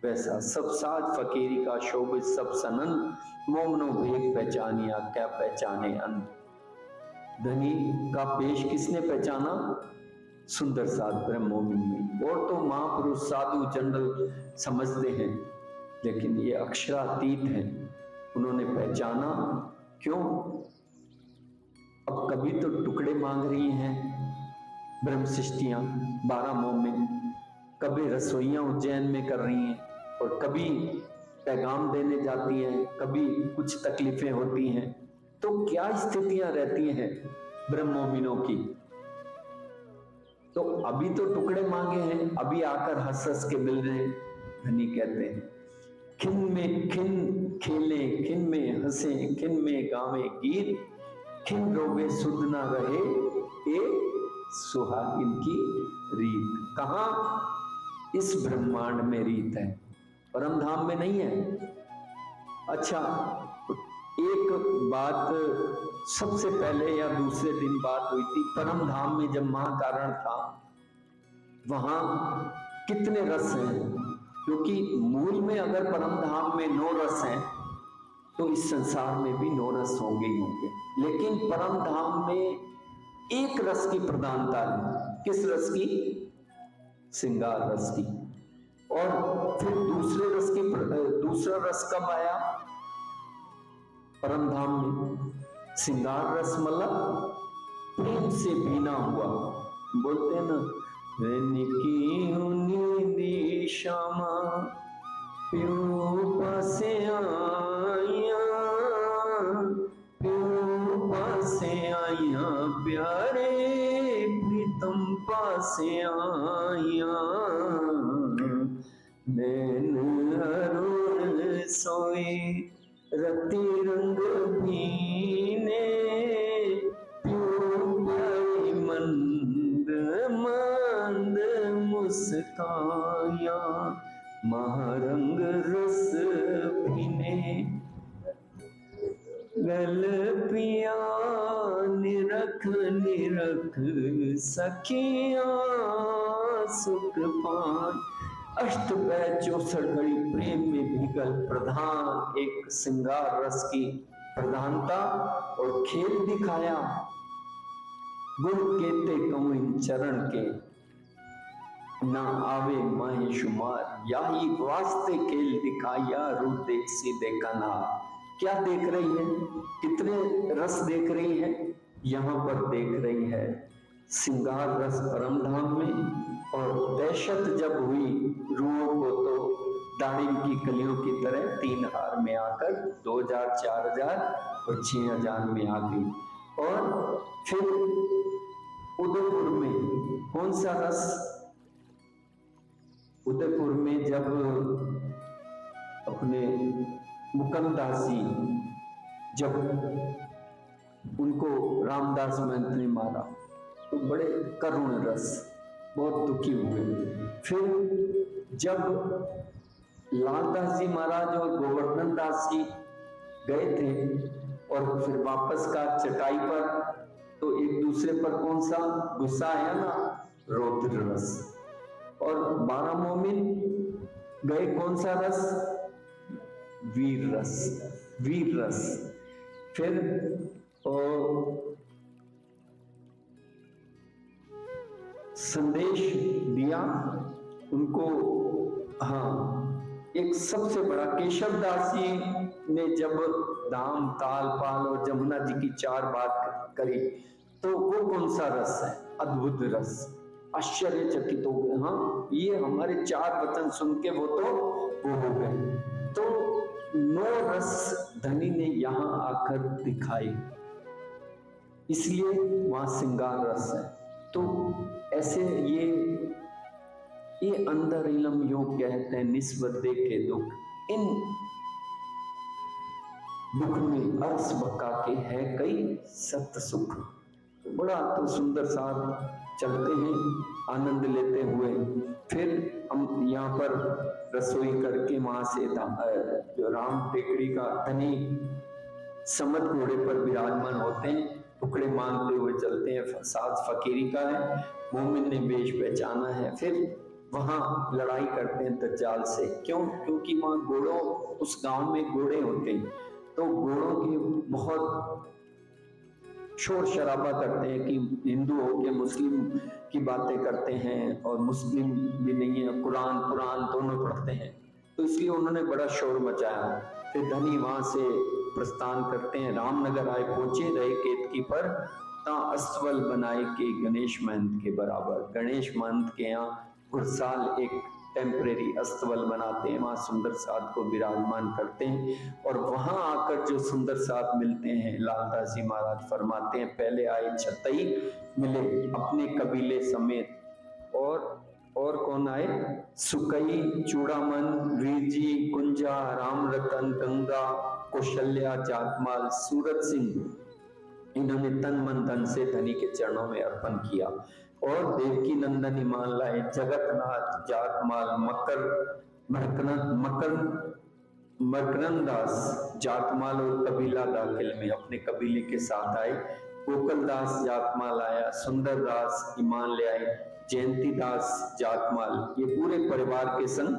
वैसा। सब साज फकीरी का शोभित सब सनन, मोमनो भेद पहचानिया क्या पहचाने अन। धनी का पेश किसने पहचाना? सुंदर साथ ब्रह्म मोमिन में। और तो महापुरुष साधु जनरल समझते हैं, लेकिन ये अक्षरातीत है, उन्होंने पहचाना। क्यों? अब कभी तो टुकड़े मांग रही हैं ब्रह्म सृष्टियां 12 मोमिन, कभी रसोइयां उज्जैन में कर रही हैं, और कभी पैगाम देने जाती हैं, कभी कुछ तकलीफें होती हैं। तो क्या स्थितियां रहती हैं ब्रह्म मोमिनों की। तो अभी तो टुकड़े मांगे हैं, अभी आकर हंस हंस के मिल रहे हैं। धनी कहते हैं खिन में खिन खेले, खिन में हंसे, खिन में गावे गीत, खिन रोवे सुध ना रहे ए सुहागिन की रीत। कहां? इस ब्रह्मांड में रीत है, परम धाम में नहीं है। अच्छा, एक बात सबसे पहले या दूसरे दिन बात हुई थी, परम धाम में जब महाकारण था, वहां कितने रस हैं? क्योंकि मूल में अगर परम धाम में 9 रस हैं, तो इस संसार में भी 9 रस होंगे ही होंगे। लेकिन परम धाम में एक रस की प्रधानता है। किस रस की? श्रृंगार रस की। और फिर दूसरा रस कब आया परम धाम में? श्रृंगार रस मतलब प्रेम से बीना हुआ। बोलते हैं ना, निकी नींदी श्यामा प्यो पासे आया, प्यो पासे आया, प्यारे प्रीतम पासे आया, नैन अरुण सोए रति रंग भीने, प्यो प्यारी मंद मंद मुस्काया, महारंग रस भीने, गल पिया निरख निरख सखिया सुख पान, अष्टपैर 64 घड़ी प्रेम में भीगल प्रधान, एक श्रृंगार रस की प्रधानता और खेल दिखाया। गुण केते कहूं चरण के, ना आवे माहे शुमार, याही वास्ते खेल दिखाया, रू देख सीधे कना। क्या देख रही है, कितने रस देख रही है, यहाँ पर देख रही है श्रृंगार रस परम धाम में। और दहशत जब हुई रूहों को तो दारिम की कलियों की तरह 3 हार में आकर 2000, 4000 और 6000 में आ गई। और फिर उदयपुर में कौन सा रस, उदयपुर में जब अपने मुकंदास जी, जब उनको रामदास महंत ने मारा तो बड़े करुण रस, बहुत दुखी हुए। फिर जब लालदास जी महाराज और गोवर्धन दास जी गए थे और फिर वापस का चटाई पर, तो एक दूसरे पर कौन सा गुस्सा आया ना, रौद्र रस। और 12 मोमिन गए कौन सा रस, वीर रस, वीर रस। फिर संदेश दिया उनको। हाँ, एक सबसे बड़ा केशव दास जी ने जब धाम, ताल, पाल और जमुना जी की 4 बात करी, तो वो कौन सा रस है, अद्भुत रस। आश्चर्यचकित हो गए, हाँ ये हमारे 4 वचन सुन के वो हो गए। तो 9 रस धनी ने यहाँ आकर दिखाई, इसलिए वहां श्रृंगार रस है। तो ऐसे ये अंदर इलम योग कहते हैं, निस्बत देखे दुख, इन दुख में अर्स बका के है कई सत सुख। तो बड़ा तो सुंदर साथ चलते हैं, आनंद लेते हुए। फिर हम यहाँ पर रसोई करके वहां से जो राम टेकड़ी का धनी समत घोड़े पर विराजमान होते हैं, टुकड़े मांगते हुए चलते हैं। साज फकीरी का है, मोमिन ने वेश पहचाना है। फिर वहां लड़ाई करते हैं दज्जाल से। क्यों? क्योंकि वहां घोड़ों, उस गांव में घोड़े होते हैं, तो घोड़ों की बहुत शोर शराबा करते हैं कि हिंदू हो के मुस्लिम की बातें करते हैं, और मुस्लिम भी नहीं है, कुरान दोनों पढ़ते हैं। तो इसलिए उन्होंने बड़ा शोर मचाया। फिर धनी वहां से प्रस्थान करते हैं, रामनगर आए पहुंचे, रहे केतकी पर ता अस्तबल बनाए के गणेश महंत के बराबर। गणेश महंत के यहाँ गुरसाल एक टेम्परेरी अस्तबल बनाते हैं, वहां सुंदर साध को विराजमान करते हैं। और वहां आकर जो सुंदर साध मिलते हैं, लालदास जी महाराज फरमाते हैं, पहले आए छतई मिले अपने कबीले समेत, और कौन आए, सुकई, चूड़ामन, वीरजी, कुंजा, राम रतन, गंगा, कौशल्या, जातमाल, सूरत सिंह। इन्होंने तन मन धन से धनी के चरणों में अर्पण किया। और देवकी नंदन ईमान लाए, जगतनाथ, जातमाल, मकरन दास, जातमाल और कबीला दाखिल में अपने कबीले के साथ आए। गोकुल दास जातमाल आया, सुंदर दास ईमान ले आए, जयंती दास जातमाल, ये पूरे परिवार के संग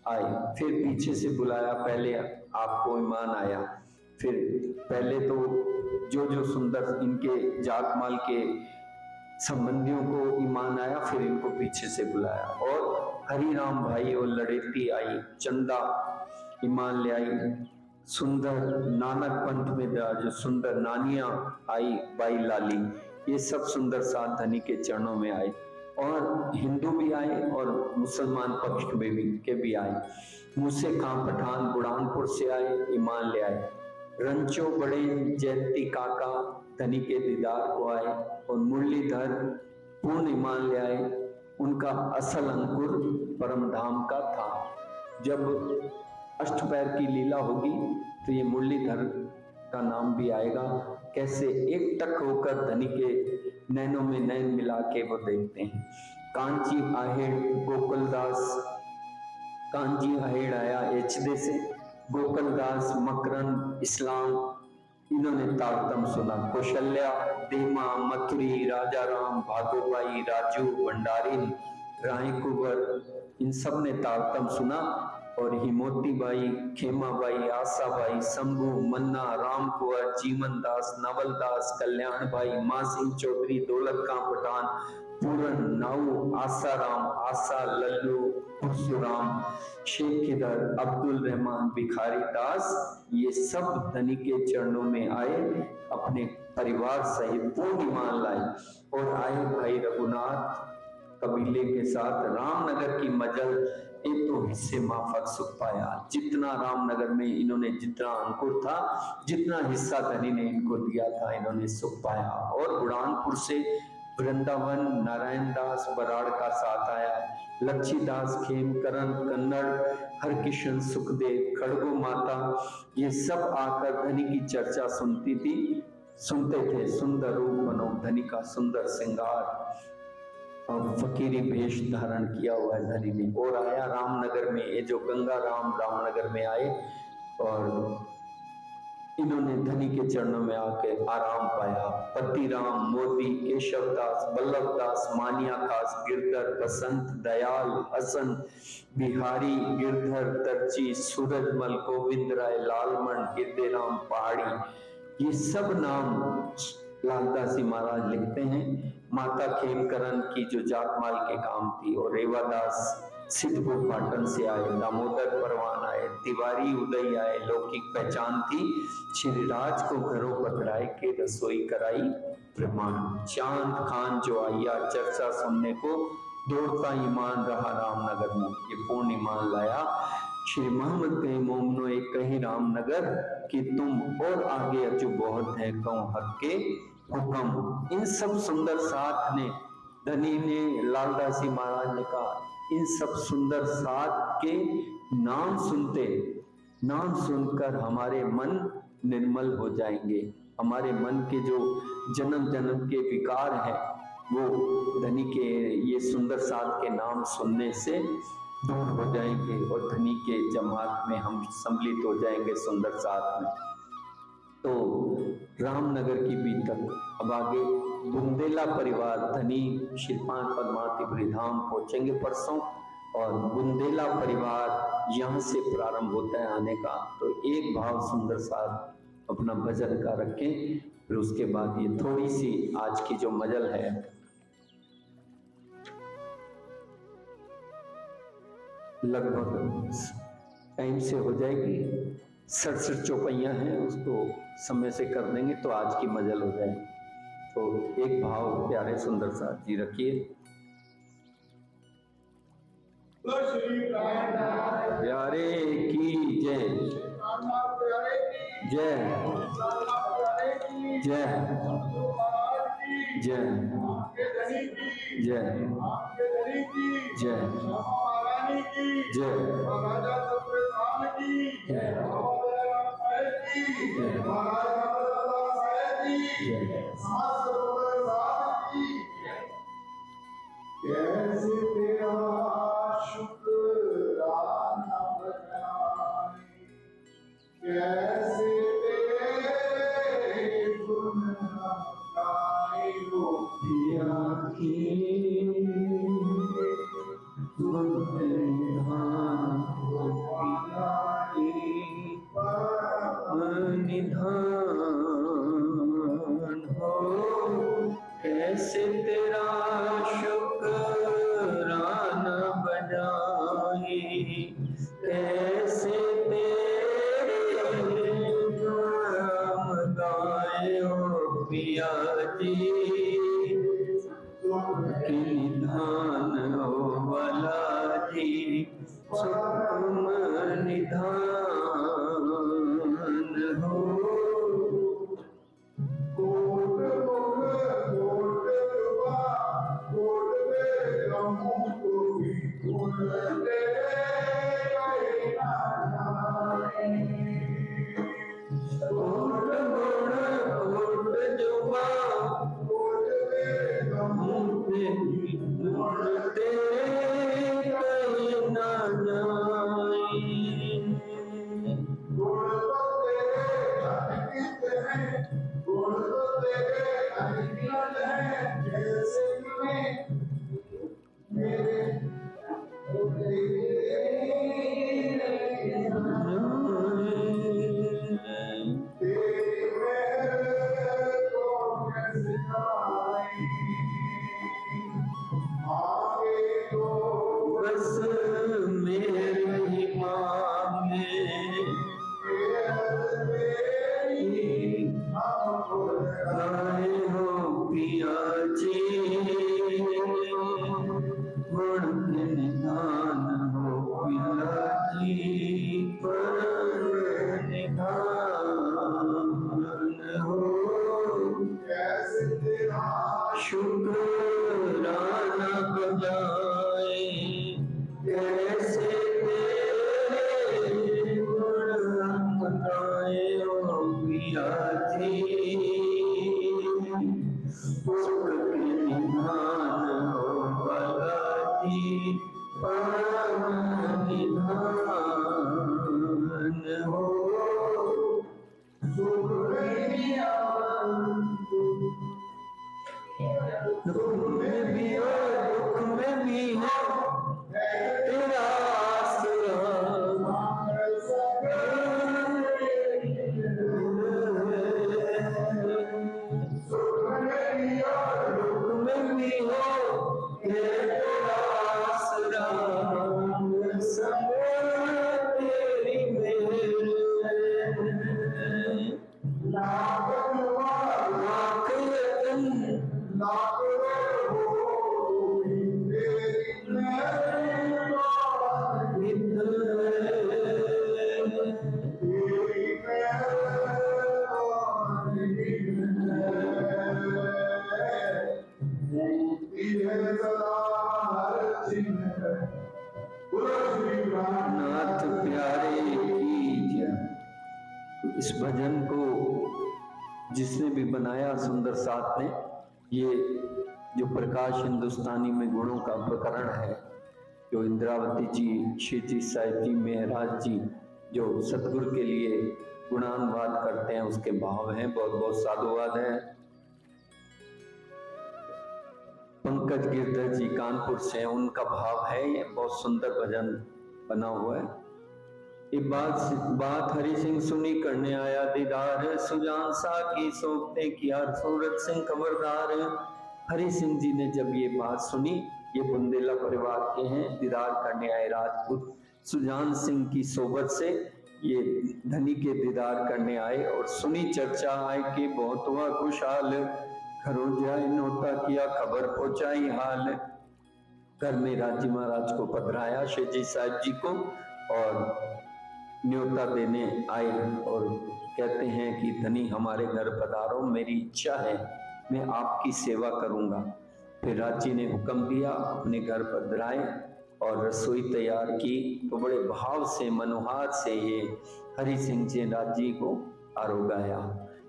आए। फिर पीछे से बुलाया, पहले आपको ईमान आया। फिर पहले तो जो सुंदर इनके जातमाल के संबंधियों को ईमान आया, फिर इनको पीछे से बुलाया। और हरिराम भाई और लड़ेती आई, चंदा ईमान ले आई, सुंदर नानक पंथ में जो सुंदर नानिया आई, बाई लाली, ये सब सुंदर साथ धनी के चरणों में आए। और हिंदू भी आए और मुसलमान पक्ष में भी आए। मूसे खां पठान बुढ़ानपुर से आए, ईमान ले आए। रंचो बड़े जयंती काका धनी के दीदार को आए, और मुरलीधर पूर्ण ईमान ले आए। उनका असल अंकुर परम धाम का था। जब अष्टपैर की लीला होगी तो ये मुरलीधर का नाम भी आएगा। कैसे एक टक होकर धनी के नैनों में नैन मिला के वो देखते हैं। कांची आहेड़ गोकुलदास, कांजी आहेड़ आया एचदे से, गोकुलदास, मकरन, इस्लाम, इन्होंने तारतम सुना। कौशल्या, देमा, मथुरी, राजा राम, भागोबाई, राजू, भंडारी, राय कुबर, इन सब ने तारतम सुना और हिमोती बाई, खेमा बाई, आशा बाई, शंभू, मन्ना, राम कुंवर, जीवन दास, नवल दास, कल्याण भाई, मासिंह चौधरी, दौलत खां पठान, पूरन, नाऊ, आसाराम, आशा, लल्लू, परशुराम, शेख खिदर, अब्दुल रहमान, भिखारी दास, ये सब धनी के चरणों में आए, अपने परिवार सहित पूर्ण ईमान लाए और आए भाई रघुनाथ कबीले के साथ रामनगर की मजल एक तो हिस्से माफक सुख पाया। जितना रामनगर में इन्होंने जितना अंकुर था, जितना हिस्सा धनी ने इनको दिया था, इन्होंने सुख पाया। और बुढ़ानपुर से वृंदावन नारायण दास बराड़ का साथ आया, लच्छीदास, खेमकरण, कन्नड़, हरकिशन, सुखदेव, खड़गो माता, ये सब आकर धनी की चर्चा सुनते थे। सुंदर रूप बनो, धनी का सुंदर श्रृंगार और फकीरी वेश धारण किया हुआ है धनी ने। और आया रामनगर में, ये जो गंगा रामनगर में आए और इन्होंने धनी के चरणों में आके आराम पाया। पति राम, मोदी, केशवदास, बल्लभदास, मानिया खास, गिरधर, बसंत, दयाल, हसन, बिहारी, गिरधर, तरची, सूरजमल, गोविंद राय, लालमन, हृदय राम, पहाड़ी, ये सब नाम लालदास जी महाराज लिखते हैं। माता खेमकरण की जो जातमाल के काम थी, और रेवादास सिद्धपुर पाटन से आए, दामोदर परवान आए, तिवारी उदय आए, लौकिक पहचान थी, श्रीराज को घरों पधराए के रसोई कराई प्रमाण। चांद खान जो आया चर्चा सुनने को, दौड़ता ईमान रहा रामनगर में, ये पूर्ण ईमान लाया। श्री मोहम्मद कहीं मोमनो एक कहीं रामनगर कि तुम और आगे अचु बहुत है कहूं हक के हुक्म। इन सब सुंदर साथ ने धनी ने, लालदास जी महाराज ने कहा, इन सब सुंदर साथ के नाम सुनकर हमारे मन निर्मल हो जाएंगे। हमारे मन के जो जन्म जन्म के विकार हैं वो धनी के ये सुंदर साथ के नाम सुनने से दूर हो जाएंगे और धनी के जमात में हम सम्मिलित हो जाएंगे सुंदर साथ में। तो रामनगर की बीतक अब आगे बुंदेला परिवार, धनी शिल्पान पद्मावती धाम पहुंचेंगे परसों, और बुंदेला परिवार यहाँ से प्रारंभ होता है आने का। तो एक भाव सुंदर साथ अपना भजन का रखें, फिर उसके बाद ये थोड़ी सी आज की जो मजल है लगभग टाइम से हो जाएगी, 67 चौपैया हैं, उसको समय से कर देंगे तो आज की मजल हो जाएगी। तो एक भाव प्यारे सुंदर साथ जी रखिए। प्यारे की जय, जय जय जय जय जय कैसे तेरा शुक्राना बजाएं, कैसे तेरे गुण गाएं, वो पिया की निधान हो, कैसे तेरा शुक्राना बजाए, कैसे तेरे नाम गाए ओ पिया जी, निधान हो वाला जी, सुखम निधान हो। कोट बस मेरी ही मांगे आए हो पिया जी, गुण के निधान हो पिया जी, पर निधान हो। शुक्राना बजाए कैसे तेरे गुण गाए हो पिया जी, सुख के निधान हो भला जी, परम निधान हो। सुख में भी और दुख में भी है तेरा आसरा, सुख में भी और दुख में भी हो तेरा आसरा, सब तेरी मेहर लाख नाथ प्यारे की जय। इस भजन को जिसने भी बनाया सुंदर साथ ने, ये जो प्रकाश हिंदुस्तानी में गुणों का प्रकरण है, जो इंद्रावती जी, श्री साहिब जी, मेहराज जी जो सतगुरु के लिए गुणानुवाद करते हैं, उसके भाव हैं। बहुत बहुत साधुवाद है। पंकज गिरधर जी कानपुर से, उनका भाव है, ये बहुत सुंदर भजन बना हुआ है। ये बात हरि सिंह सुनी करने आया दीदार, सुजान सा की सोपते किया सूरत सिंह खबरदार। हरि सिंह जी ने जब ये बात सुनी, ये बुंदेला परिवार के हैं, दीदार करने आए राजपूत सुजान सिंह की सोबत से ये धनी के दीदार करने आए, और सुनी चर्चा आए कि बहुत हुआ खुशहाल, घरों जाए नोता किया खबर पहुंचाई हाल। घर में राजी महाराज को पधराया श्री जी साहिब जी को, और न्योता देने आए और कहते हैं कि धनी हमारे घर पधारो, मेरी इच्छा है मैं आपकी सेवा करूंगा। फिर राजी ने हुक्म दिया, अपने घर पधराए और रसोई तैयार की। तो बड़े भाव से मनोहार से ये हरि सिंह जी राजी को आरोगाया।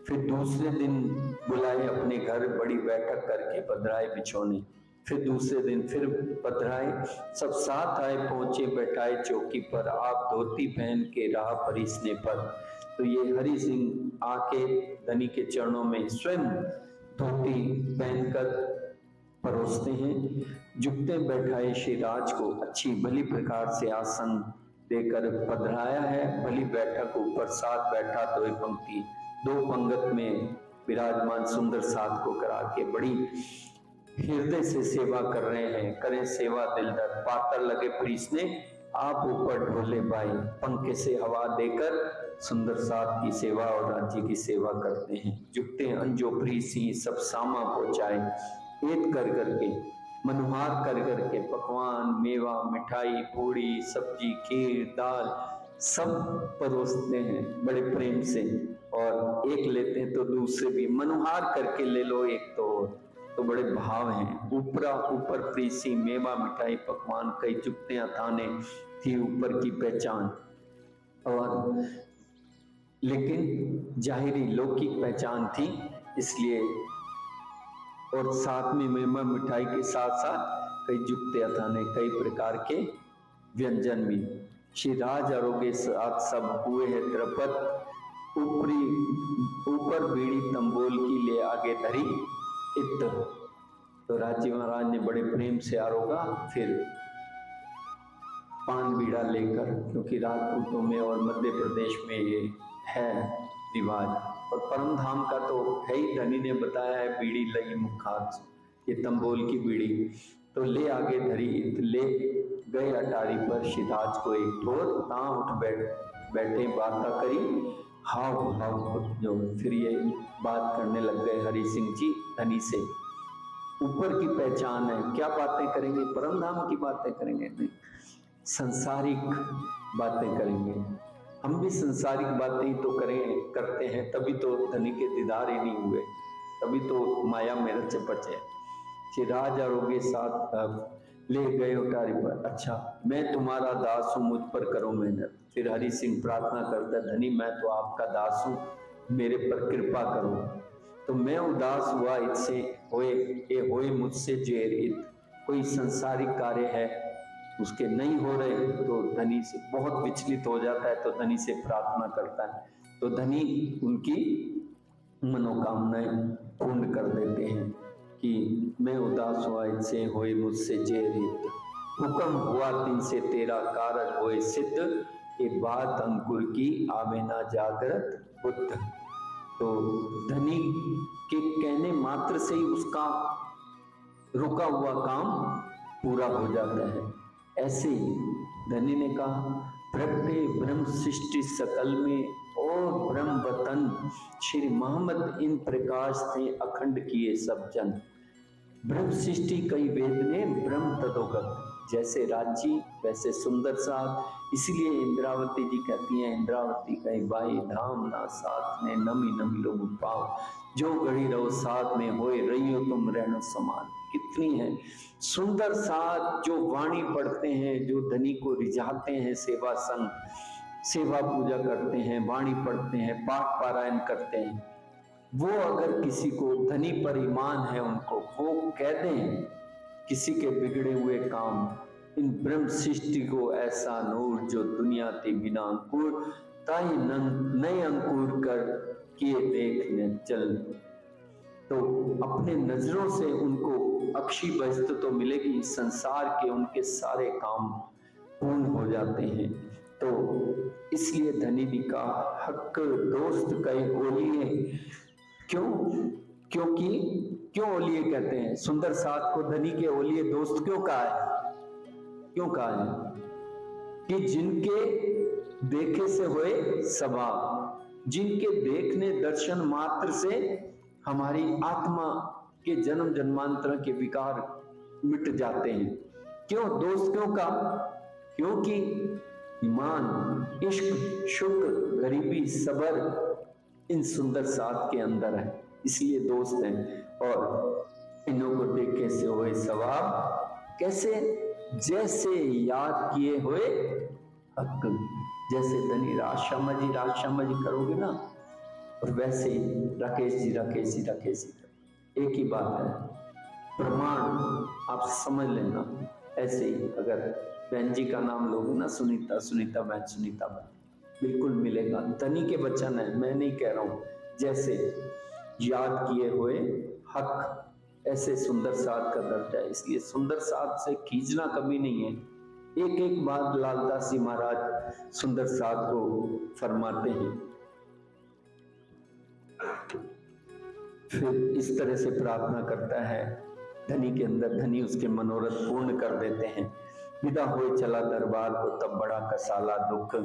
फिर दूसरे दिन बुलाए अपने घर, बड़ी बैठक करके पधराए बिछोने। फिर दूसरे दिन फिर पधराए, सब साथ आए, पहुंचे बैठाए चौकी पर, आप धोती पहन के राह परिसने पर। तो ये हरि सिंह आके धनी के चरणों में स्वयं धोती पहनकर परोसते हैं। झुकते बैठाए श्री राज को अच्छी भली प्रकार से आसन देकर पधराया है। भली बैठक ऊपर साथ बैठा, दो पंक्ति दो पंगत में विराजमान सुंदर साथ को करा के बड़ी हृदय से सेवा कर रहे हैं। करें सेवा दिलदार, पातर लगे प्रीसने, आप ऊपर ढोले भाई, पंखे से हवा देकर सुंदर साथ की सेवा और राज्य की सेवा करते हैं। झुकते अंजो प्रीसी सब सामा पहुंचाए, एक कर करके मनोहार कर करके पकवान मेवा मिठाई पूड़ी सब्जी खीर दाल सब परोसते हैं बड़े प्रेम से, और एक लेते हैं तो दूसरे भी मनोहार करके ले लो एक तो बड़े भाव हैं। ऊपर प्रीसी मेवा मिठाई पकवान कई चुकतियां थाने थी ऊपर की पहचान, और लेकिन जाहिरी लौकिक पहचान थी इसलिए, और साथ में मेवा मिठाई के साथ साथ कई जुकतियां थाने कई प्रकार के व्यंजन भी। श्री राज आरोग्य साथ सब हुए है द्रपत, ऊपर बीड़ी तंबोल की ले आगे धरी इत्र। तो राजी महाराज ने बड़े प्रेम से आरोगा, फिर पान बीड़ा लेकर, क्योंकि राजपूतों में और मध्य प्रदेश में ये है रिवाज, और परम धाम का तो है ही। धनी ने बताया है बीड़ी लई मुखार, ये तंबोल की बीड़ी, तो ले आगे धरी, ले गए अटारी पर शिदाज को एक ठोर, ता उठ बैठे बाता करी हाव भाव जो। फिर ये बात करने लग गए हरि सिंह जी धनी से, ऊपर की पहचान है, क्या बातें करेंगे? परम धाम की बातें करेंगे? नहीं, संसारिक बातें करेंगे। हम भी संसारिक बातें ही तो करते हैं, तभी तो धनी के दीदार ही नहीं हुए, तभी तो माया में रचे पचे। चिराज आरोगे साथ ले गए उटारी पर, अच्छा मैं तुम्हारा दास हूँ, मुझ पर करो मेहनत। फिर हरि सिंह प्रार्थना करता, धनी मैं तो आपका दास हूँ, मेरे पर कृपा करो। तो मैं उदास हुआ इससे होए मुझसे जेर इत, कोई संसारिक कार्य है उसके नहीं हो रहे, तो धनी से बहुत विचलित हो जाता है, तो धनी से प्रार्थना करता है, तो धनी उनकी मनोकामनाएं पूर्ण कर देते हैं कि मैं उदास हुआ इनसे होए मुझसे जेर इत, हुक्म हुआ तिन से तेरा कारज होए सिद्ध, ये बात अंकुर की आवे ना जागृत बुद्ध। तो धनी के कहने मात्र से ही उसका रुका हुआ काम पूरा हो जाता है। ऐसे ही धनी ने कहा, प्रगटे ब्रह्म सृष्टि सकल में और ब्रह्म वतन, श्री मोहम्मद इन प्रकाश थे अखंड किए सब जन। ब्रह्म सृष्टि कई वेद ने ब्रह्म तदोगत, जैसे राज्य वैसे सुंदर साथ, इसलिए इंद्रावती जी कहती हैं, इंद्रावती कई बाई धाम ना साथ में नमी नमी लोग पाओ, जो घड़ी रहो साथ में होए रही हो तुम रहना समान। कितनी है सुंदर साथ, जो वाणी पढ़ते हैं, जो धनी को रिझाते हैं, सेवा संग सेवा पूजा करते हैं, वाणी पढ़ते हैं, पाठ पारायण करते हैं, वो अगर किसी को धनी पर ईमान है उनको वो कह दें किसी के बिगड़े हुए काम, इन ब्रह्म सृष्टि को ऐसा नूर जो दुनिया ते बिना अंकुर, ताई नए अंकुर कर किए देखने चल। तो अपने नजरों से उनको अक्षी बस्त तो मिलेगी, संसार के उनके सारे काम पूर्ण हो जाते हैं। तो इसलिए धनी ने कहा, हक दोस्त कई ओलिए, क्यों ओलिए कहते हैं? सुंदर साथ को धनी के ओलिए दोस्त क्यों कहा है? क्यों कहा है? कि जिनके देखे से होए स्वभाव, जिनके देखने दर्शन मात्र से हमारी आत्मा के जन्म जन्मांतर के विकार मिट जाते हैं। क्यों दोस्त क्यों कहा? क्योंकि ईमान, इश्क, शुक्र, गरीबी, सब्र इन सुंदर साथ के अंदर है, इसलिए दोस्त हैं। और इन्हों को देखे से होए स्वभाव, कैसे? जैसे याद किए हुए हक, जैसे धनी राज जी करोगे ना, और वैसे ही राकेश जी एक ही बात है, प्रमाण आप समझ लेना। ऐसे ही अगर बहन जी का नाम लोगे ना, सुनीता बहन, बिल्कुल मिलेगा। धनी के वचन है, मैं नहीं कह रहा हूं। जैसे याद किए हुए हक, ऐसे सुंदर साथ का दर्जा है, इसलिए सुंदर साथ से खींचना कभी नहीं है। एक एक बात लालदास जी महाराज सुंदर साथ को फरमाते हैं। फिर इस तरह से प्रार्थना करता है धनी के अंदर, धनी उसके मनोरथ पूर्ण कर देते हैं। विदा होए चला दरबार को तब बड़ा कसाला दुख,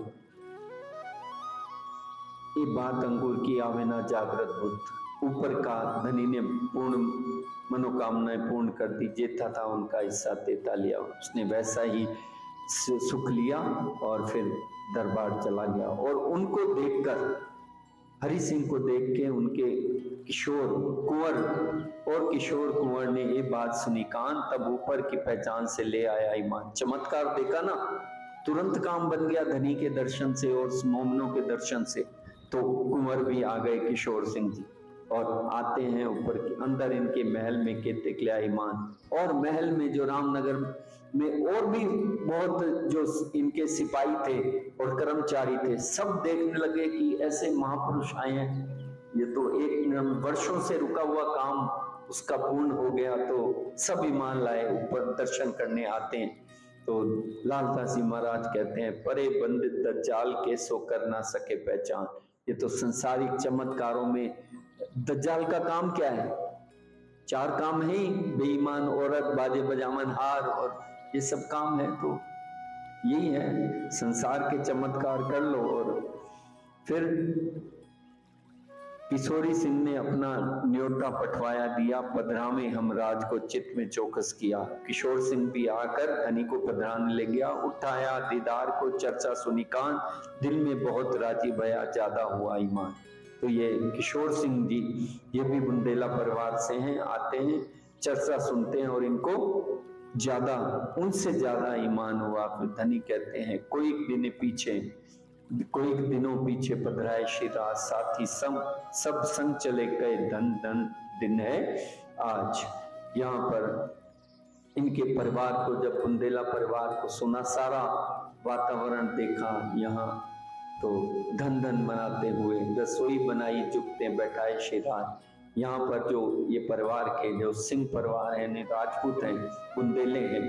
ये बात अंकुर की आवे ना जागृत बुद्ध। ऊपर का धनी ने पूर्ण मनोकामनाएं पूर्ण कर दी, जेठा था उनका हिस्सा तेता लिया, उसने वैसा ही सुख लिया और फिर दरबार चला गया। और उनको देखकर, हरि सिंह को देख के उनके किशोर कुंवर ने ये बात सुनी कान, तब ऊपर की पहचान से ले आया ईमान। चमत्कार देखा ना, तुरंत काम बन गया धनी के दर्शन से और मोमनों के दर्शन से। तो कुंवर भी आ गए किशोर सिंह जी, और आते हैं ऊपर के अंदर इनके महल में केते लिया ईमान। और महल में जो रामनगर में और भी बहुत जो इनके सिपाही थे और कर्मचारी थे, सब देखने लगे कि ऐसे महापुरुष आए हैं, ये तो एक वर्षों से रुका हुआ काम उसका पूर्ण हो गया। तो सब ईमान लाए, ऊपर दर्शन करने आते हैं। तो लालदास जी महाराज कहते हैं, परे बंदित दज्जाल के सो कर ना सके पहचान, ये तो संसारिक चमत्कारों में दज्जाल का काम क्या है? 4 काम है ही, बेईमान औरत, बाजे बजावन हार, और ये सब काम है। तो यही है, संसार के चमत्कार कर लो। और फिर किशोरी सिंह ने अपना न्योता पठवाया दिया, पधरामे हम राज को चित्त में चौकस किया। किशोर सिंह भी आकर धनी को पधराने ले गया, उठाया दीदार को चर्चा सुनी कान, दिल में बहुत राजी भया ज्यादा हुआ ईमान। तो ये किशोर सिंह जी, ये भी बुंदेला परिवार से हैं, आते हैं, चर्चा सुनते हैं और इनको ज्यादा, उनसे ज्यादा ईमान हुआ। फिर धनी कहते हैं कोई दिनों पीछे पधराए शिराज, साथी सब संग चले गए, धन धन दिन है आज। यहाँ पर इनके परिवार को, जब बुंदेला परिवार को सुना, सारा वातावरण देखा, यहाँ तो धन धन बनाते हुए रसोई बनाई, जुगते बैठाए शिराज। यहाँ पर जो ये परिवार के, जो सिंह परिवार है, राजपूत हैं, बुंदेले हैं,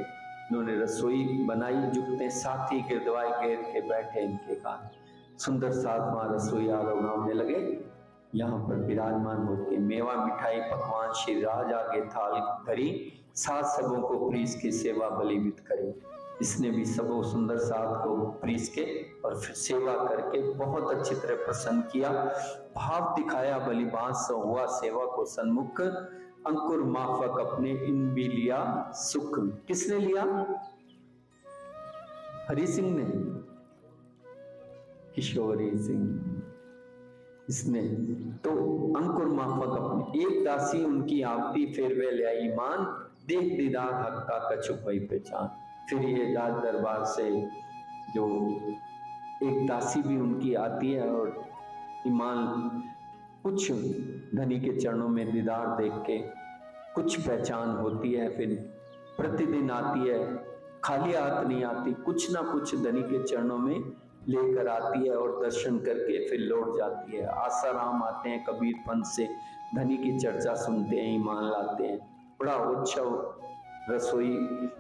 उन्होंने रसोई बनाई, जुगते साथी गिरदवाई घेर के बैठे इनके कान। सुंदर साथ वहां रसोई आरोग्य लगे। यहाँ पर विराजमान होके मेवा मिठाई पकवान शिराज आगे थाल धरी, सात सबों को प्रीस की सेवा बलिवित करी। इसने भी सबों सुंदर साथ को प्रीस के और फिर सेवा करके बहुत अच्छी तरह प्रसन्न किया, भाव दिखाया, बलिबांस हुआ सेवा को सन्मुख, अंकुर माफक अपने इन भी लिया सुख। किसने लिया? हरि सिंह ने, किशोरी सिंह इसने। तो अंकुर माफक अपने, एक दासी उनकी आवती फिर वे ले आई मान, देख दीदार हक का कछुक वही पहचान। फिर ये राज दरबार से जो एक दासी भी उनकी आती है और ईमान कुछ धनी के चरणों में दीदार देख के कुछ पहचान होती है। फिर प्रतिदिन आती है, खाली हाथ नहीं आती, कुछ ना कुछ धनी के चरणों में लेकर आती है और दर्शन करके फिर लौट जाती है। आसाराम आते हैं, कबीर पंथ से धनी की चर्चा सुनते हैं, ईमान लाते हैं। बड़ा उत्सव, रसोई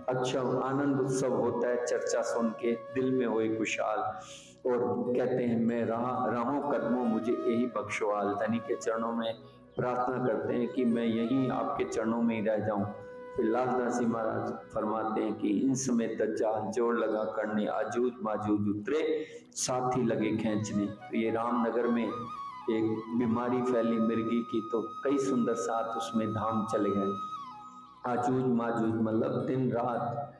अच्छा आनंद उत्सव होता है, चर्चा सुन के दिल में होए खुशहाल, और कहते हैं मैं राहों कदमों मुझे यही बख्शवाल। धनी के चरणों में प्रार्थना करते हैं कि मैं यही आपके चरणों में ही रह जाऊं। फिर लालदास जी महाराज फरमाते हैं कि इन समय दज्जाल जोर लगा करने, आजूज माजूज उतरे, साथी लगे खींचने। तो ये रामनगर में एक बीमारी फैली मिर्गी की, तो कई सुंदर साथ उसमें धाम चले गए। आजूज माजूज मतलब दिन रात।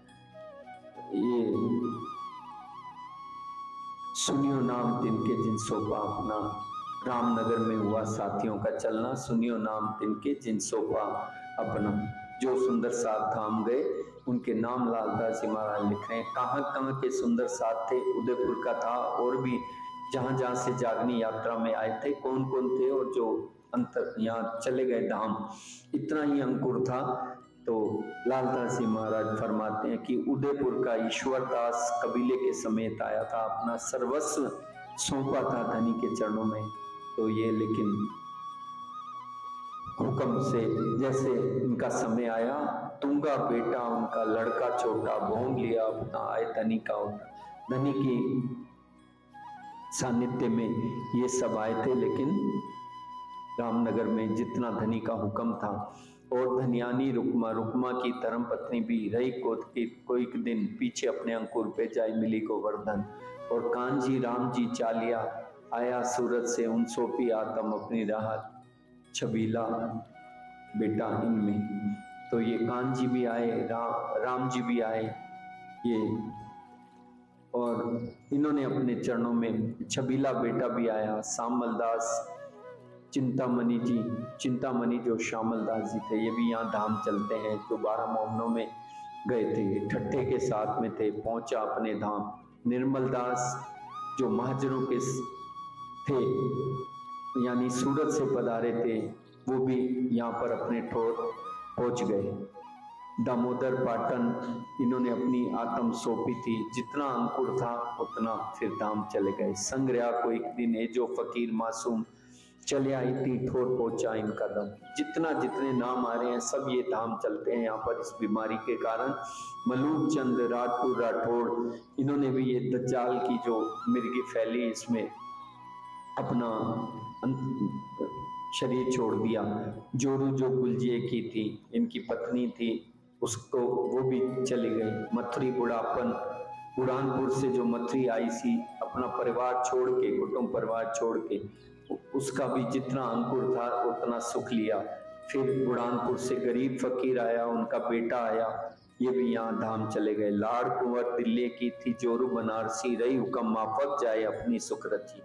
ये सुनियो नाम तिनके जिन सोपा अपना, रामनगर में हुआ साथियों का चलना, सुनियो नाम तिनके जिन सोपा अपना। जो सुंदर साथ धाम गए उनके नाम लालदास जी महाराज लिख रहे हैं। कहाँ कहाँ के सुंदर साथ थे, उदयपुर का था, और भी जहां जहां से जागनी यात्रा में आए थे, कौन कौन थे, और जो अंतर यहाँ चले गए धाम, इतना ही अंकुर था। तो लालदास जी महाराज फरमाते हैं कि उदयपुर का ईश्वरदास कबीले के समेत आया था, अपना सर्वस्व सौंपा था धनी के चरणों में। तो ये लेकिन हुक्म से जैसे इनका समय आया, तुंगा बेटा उनका लड़का छोटा, भोग लिया अपना आए धनी का उठा। धनी की सानिध्य में ये सब आए थे, लेकिन रामनगर में जितना धनी का हुक्म था, और धनियानी रुकमा की धर्म पत्नी भी रही कोई दिन पीछे अपने अंकुर पे जाय मिली को वर्धन। और कांजी राम जी चालिया आया सूरत से, उन सोपी आत्म अपनी राहत छबीला बेटा इनमें। तो ये कांजी भी आए, राम जी भी आए ये, और इन्होंने अपने चरणों में छबीला बेटा भी आया। सामलदास चिंतामणि जो श्यामलदास जी थे, ये भी यहाँ धाम चलते हैं, जो 12 मोहनों में गए थे, ठट्ठे के साथ में थे, पहुंचा अपने धाम। निर्मलदास जो महाजनों के थे, यानी सूरत से पधारे थे, वो भी यहाँ पर अपने ठोर पहुंच गए। दामोदर पाटन इन्होंने अपनी आत्म सौंपी थी, जितना अंकुर था उतना फिर धाम चले गए। संग्रह को एक दिन है जो फकीर मासूम चले आई थी, ठोर पहुंचा इनका दम। जितने नाम आ रहे हैं सब ये धाम चलते हैं यहाँ पर इस बीमारी के कारण। मलूक चंद राठौर इन्होंने भी ये दज्जाल की जो मिर्गी फैली, इसमें अपना शरीर छोड़ दिया। जोरू जो गुलजिए की थी, इनकी पत्नी थी, उसको वो भी चली गई। मथुरी बुढ़ापन, बुरहानपुर से जो मथुरी आई सी अपना परिवार छोड़ के, कुटुंब परिवार छोड़ के, उसका भी जितना अंकुर था उतना सुख लिया। फिर बुरहानपुर से गरीब फकीर आया, उनका बेटा आया, ये भी यहाँ धाम चले गए। लाड़ कुंवर दिल्ली की थी, जोरू बनारसी रही, हुक्म माफक जाए अपनी सुख रची।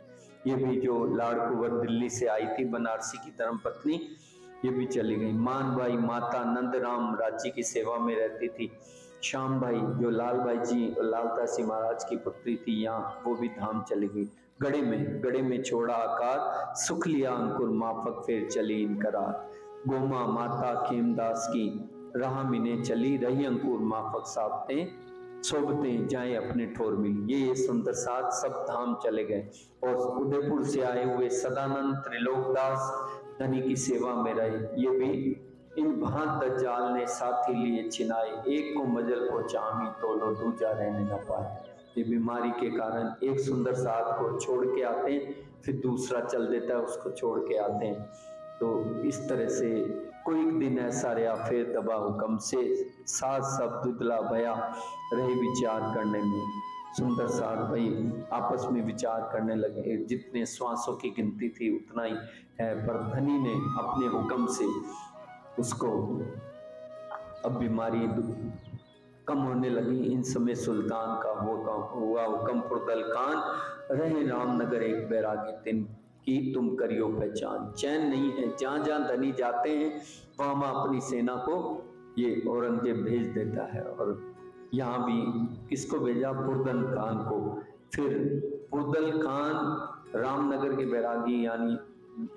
ये भी जो लाड़ कुंवर दिल्ली से आई थी, बनारसी की धर्म पत्नी, ये भी चली गई। मानबाई माता नंदराम राज्य की सेवा में रहती थी। श्याम भाई जो लाल भाई जी लालदासी महाराज की पुत्री थी, यहाँ वो भी धाम चली गई। गड़े में छोड़ा आकार, सुख लिया अंकुर माफक फिर चली इनकरार। गोमा माता खेमदास की राह मिने चली, रही अंकुर माफक साबते, सोबते जाए अपने ठोर मिली। ये सुंदर साथ सब धाम चले गए। और उदयपुर से आए हुए सदानंद त्रिलोकदास धनी की सेवा में रहे। ये भी इन भांत दज्जाल ने साथी लिए छिनाए, एक को मजल को चामी तो लो दूजा रहने न पाए। ये बीमारी के कारण एक सुंदर साथ को छोड़ के आते हैं, फिर दूसरा चल देता है, उसको छोड़ के आते हैं। तो इस तरह से कोई दिन ऐसा रहा, फिर दबा हुक्म से साथ सब दुदला भया, रहे विचार करने में। सुंदर साथ भाई आपस में विचार करने लगे। जितने श्वासों की गिनती थी उतना ही है, पर धनी ने अपने हुक्म से उसको, अब बीमारी कम होने लगी। इन समय सुल्तान का हुआ हुक्म पुरदल खान, रहे रामनगर एक बैरागी दिन की तुम करियो पहचान। चैन नहीं है, जहां जहां धनी जाते हैं वहां वहां अपनी सेना को ये औरंगजेब भेज देता है। और यहाँ भी किसको भेजा? पुरदल खान को। फिर पुरदल खान रामनगर के बैरागी यानी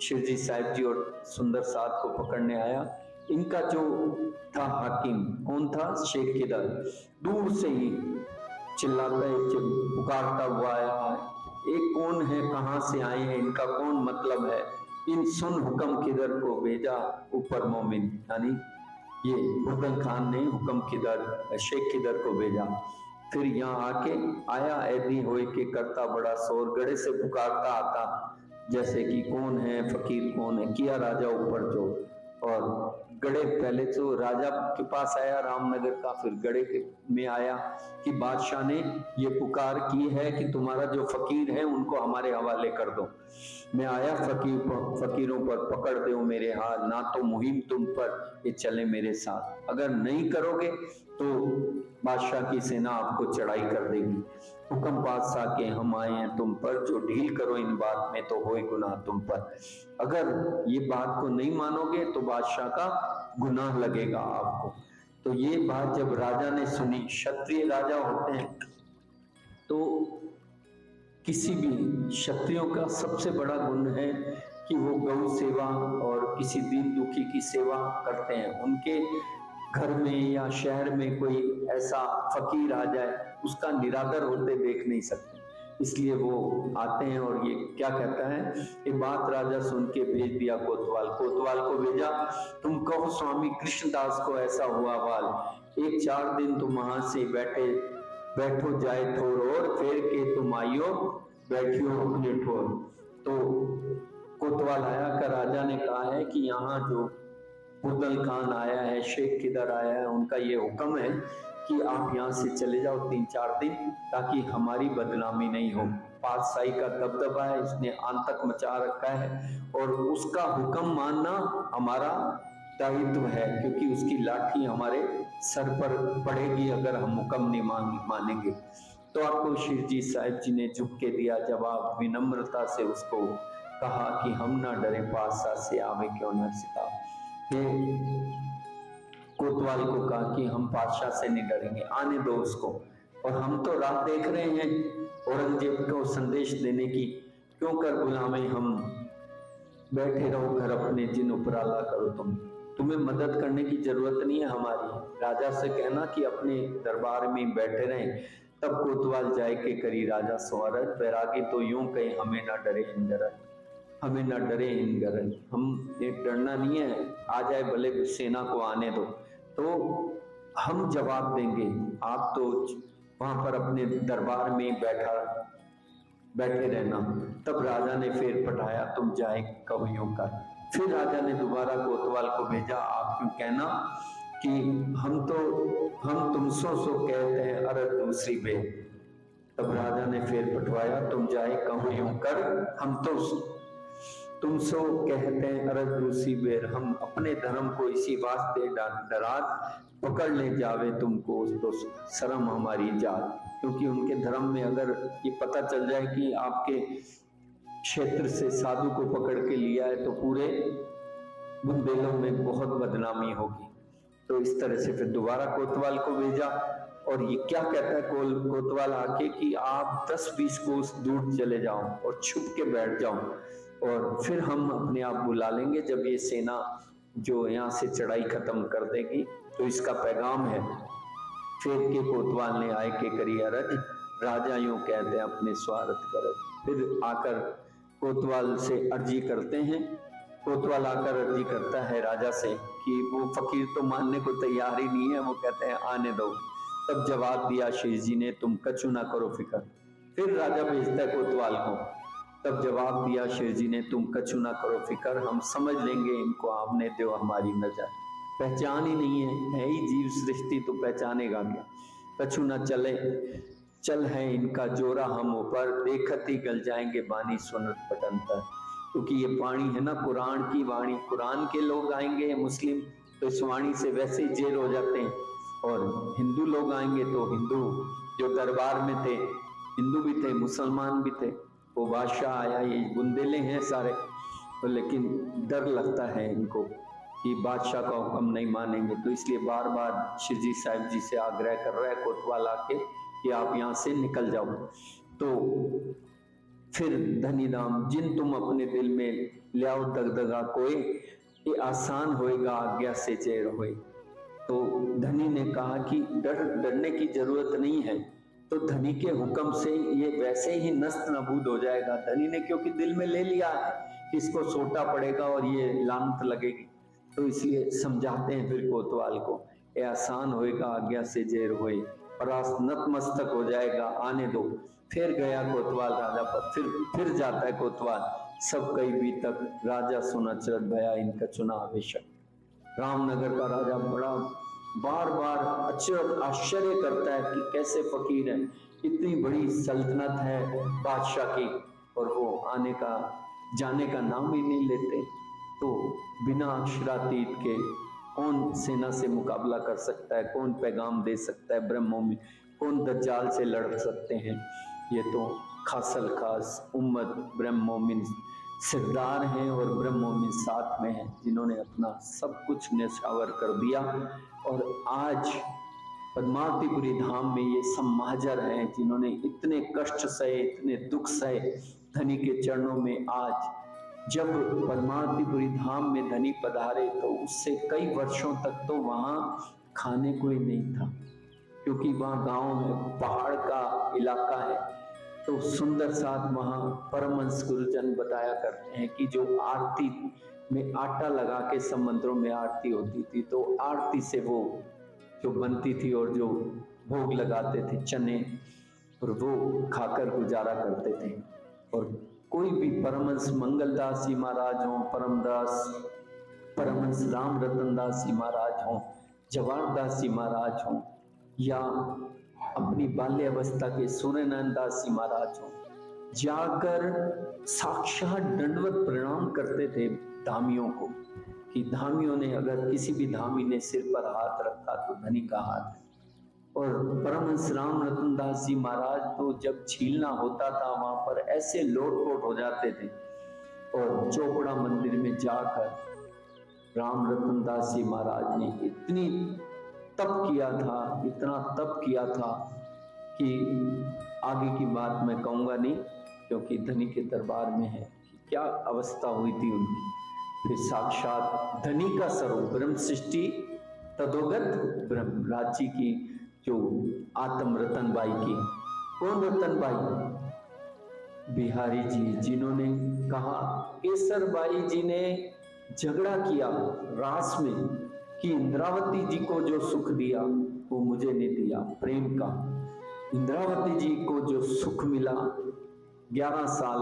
शिवजी साहिब जी और सुंदर साथ को पकड़ने आया। इनका जो था हाकिम, कौन था? शेख किदर। दूर से ही चिल्लाता है, पुकारता हुआ आया, एक कौन है, कहां से आए हैं, इनका कौन मतलब है? इन सुन हुक्म किदर को भेजा ऊपर मोमिन, यानी ये पुरदल खान ने हुक्म किदर, शेख किदर को भेजा। फिर यहाँ आके आया, ऐदी होए के करता बड़ा शोर, गड़े से पुकारता आता, जैसे कि कौन है, फकीर कौन है, किया राजा ऊपर जो। और गड़े पहले तो राजा के पास आया रामनगर का, फिर गड़े के में आया कि बादशाह ने ये पुकार की है कि तुम्हारा जो फकीर है उनको हमारे हवाले कर दो। मैं आया फकीरों पर पकड़ दो मेरे हाथ, ना तो मुहिम तुम पर ये चले मेरे साथ। अगर नहीं करोगे तो बादशाह की सेना आपको चढ़ाई कर देगी। हुक्म बादशाह के हम आए हैं तुम पर, जो ढील करो इन बात में तो होए गुनाह तुम पर। अगर ये बात को नहीं मानोगे तो बादशाह का गुनाह लगेगा आपको। तो ये बात जब राजा ने सुनी, क्षत्रिय राजा होते हैं तो किसी भी क्षत्रियों का सबसे बड़ा गुण है कि वो गौ सेवा और किसी दीन दुखी की सेवा करते हैं। उनके घर में या शहर में कोई ऐसा फकीर आ जाए, उसका निरादर होते देख नहीं सकते, इसलिए वो आते हैं। और ये क्या कहता है, ये बात राजा सुन के भेज दिया कोतवाल को भेजा, तुम कहो स्वामी कृष्णदास को ऐसा हुआ हाल, एक 4 दिन तुम वहां से बैठो जाए ठोर, और फेर के तुम आइयो बैठियो अपने ठोर। तो कोतवाल आया कर राजा ने कहा है कि यहाँ जो पुरदल खान आया है, शेख किदर आया है, उनका ये हुक्म है कि आप यहाँ से चले जाओ 3-4 दिन, ताकि हमारी बदनामी नहीं हो। पातशाही का दबदबा है, इसने आतंक मचा रखा है और उसका हुक्म मानना हमारा दायित्व है, क्योंकि उसकी लाठी हमारे सर पर पड़ेगी अगर हम हुक्म नहीं मानेंगे। तो आपको शिवजी साहिब जी ने झुक के दिया जवाब, विनम्रता से उसको कहा कि हम ना डरे पातशाह से, आवे क्यों न सिता। कोतवाल को कहा कि हम बादशाह से नहीं डरेंगे, आने दो उसको, और हम तो राह देख रहे हैं औरंगजेब को संदेश देने की, क्यों कर गुलामी हम, बैठे रहो घर अपने, जिन उपराला करो तुम्हें मदद करने की जरूरत नहीं है हमारी। राजा से कहना कि अपने दरबार में बैठे रहें। तब कोतवाल जाए के करी राजा स्वारथ, बैरागी तो यूं कहे हमें ना डरे इंदरत, हमें ना डरे इन गरज, हम ये डरना नहीं है, आ जाए भले सेना को आने दो, तो हम जवाब देंगे। आप तो वहां पर अपने दरबार में बैठे रहना। तब राजा ने फेर पठाया, तुम जाए कवियों का। फिर राजा ने दोबारा कोतवाल को भेजा, आप क्यों कहना कि हम तुमसो सो कहते हैं अरज दूसरी बेर। तब राजा ने फेर पठवाया, तुम जाए कवियों कर, हम तो तुमसो कहते हैं अरज दूसरी बेर। हम अपने धर्म को इसी वास्ते डरात पकड़ ले जावे तुमको तो शर्म हमारी जात। क्योंकि उनके धर्म में अगर ये पता चल जाए कि आपके क्षेत्र से साधु को पकड़ के लिया है तो पूरे बुंदेलों में बहुत बदनामी होगी। तो इस तरह से फिर दोबारा कोतवाल को भेजा, और ये क्या कहता है कोतवाल आके कि आप 10-20 कोस दूर चले जाओ और छुप के बैठ जाओ, और फिर हम अपने आप बुला लेंगे जब ये सेना जो यहाँ से चढ़ाई खत्म कर देगी। तो इसका पैगाम है। फिर के कोतवाल ने आए के करी अरज, राजा यूं कहते हैं अपने स्वार्थ कर। फिर आकर कोतवाल से अर्जी करते हैं। कोतवाल आकर अर्जी करता है राजा से कि वो फकीर तो मानने को तैयार ही नहीं है, वो कहते हैं आने दो। तब जवाब दिया शेष जी ने, तुम कछु ना करो फिक्र। फिर राजा भेजता है कोतवाल को, तब जवाब दिया शेष जी ने, तुम कछु ना करो फिक्र, हम समझ लेंगे इनको, आपने दो हमारी नजर। पहचान ही नहीं है ही जीव सृष्टि तो पहचानेगा क्या। कछु ना चले चल है इनका जोरा हम ऊपर, देखत ही गल जाएंगे बानी सुनत पटंतर। क्योंकि ये वाणी है ना कुरान की वाणी, कुरान के लोग आएंगे मुस्लिम तो इस वाणी से वैसे ही जेल हो जाते हैं, और हिंदू लोग आएंगे तो हिंदू जो दरबार में थे, हिंदू भी थे मुसलमान भी थे, वो बादशाह आया, ये बुंदेले हैं सारे, तो लेकिन डर लगता है इनको कि बादशाह का हुक्म नहीं मानेंगे। तो इसलिए बार बार शिरजी साहिब जी से आग्रह कर रहा है कोतवाल आके कि आप यहाँ से निकल जाओ। तो फिर धनी राम जिन तुम अपने दिल में लियाओ दगदगा कोई, ये आसान होएगा आज्ञा से चेर होए। तो धनी ने कहा कि डरने की जरूरत नहीं है, तो धनी के हुक्म से ये वैसे ही नस्त नबूद हो जाएगा। धनी ने क्योंकि दिल में ले लिया है कि इसको सोटा पड़ेगा और ये लानत लगेगी, तो इसलिए समझाते हैं फिर कोतवाल को, ये आसान होएगा आज्ञा से जेर होए, परास नतमस्तक हो जाएगा, आने दो। फिर गया कोतवाल राजा पर, फिर जाता है कोतवाल, सब कई भी तक राजा सुना चरत भया इनका चुना आवश्यक। रामनगर का राजा बड़ा बार बार आश्चर्य करता है कि कैसे फकीर है, इतनी बड़ी सल्तनत है बादशाह की, और वो जाने का नाम ही नहीं लेते। तो बिना अक्षरातीत के कौन सेना से मुकाबला कर सकता है, कौन पैगाम दे सकता है ब्रह्मों में, कौन दज्जाल से लड़ सकते हैं। ये तो खासल खास उम्मत ब्रह्मोमिन सिरदार हैं और ब्रह्मोमिन साथ में हैं, जिन्होंने अपना सब कुछ न्यौछावर कर दिया। और आज पद्मावतीपुरी धाम में ये सब महाजर हैं जिन्होंने इतने कष्ट सहे, इतने दुख सहे धनी के चरणों में। आज जब पद्मावतीपुरी धाम में धनी पधारे तो उससे कई वर्षों तक तो वहाँ खाने को ही नहीं था, क्योंकि वहाँ गांव में पहाड़ का इलाका है। तो सुंदर साथ वहाँ परमहंस गुरुजन बताया करते हैं कि जो आरती में आटा लगा के सब मंदिरों में आरती होती थी, तो आरती से वो जो बनती थी और जो भोग लगाते थे चने, और वो खाकर गुजारा करते थे। और कोई भी परमहंस मंगलदास जी महाराज हों, परमहंस राम रतन दास जी महाराज हों, जवाहरदास जी महाराज हों, या अपनी बाल्यावस्था के सूर्यनारायण दास जी महाराज हों, जाकर साक्षात दंडवत प्रणाम करते थे धामियों को, कि धामियों ने अगर किसी भी धामी ने सिर पर हाथ रखा तो धनी का हाथ। और परमहंस राम रतन दास जी महाराज तो जब छीलना होता था वहां पर ऐसे लोटपोट हो जाते थे। और चोपड़ा मंदिर में जाकर राम रतन दास जी महाराज ने इतनी तप किया था, इतना तप किया था कि आगे की बात मैं कहूंगा नहीं, क्योंकि धनी के दरबार में है कि क्या अवस्था हुई थी उनकी। फिर साक्षात धनी का स्वरूप ब्रह्म सृष्टि तदोगत ब्रह्म रांची की जो आत्म रतन बाई की, कौन रतन बाई? बिहारी जी, जिन्होंने कहा केसर बाई जी ने झगड़ा किया रास में कि इंद्रावती जी को जो सुख दिया वो मुझे नहीं दिया, प्रेम का। इंद्रावती जी को जो सुख मिला 11 साल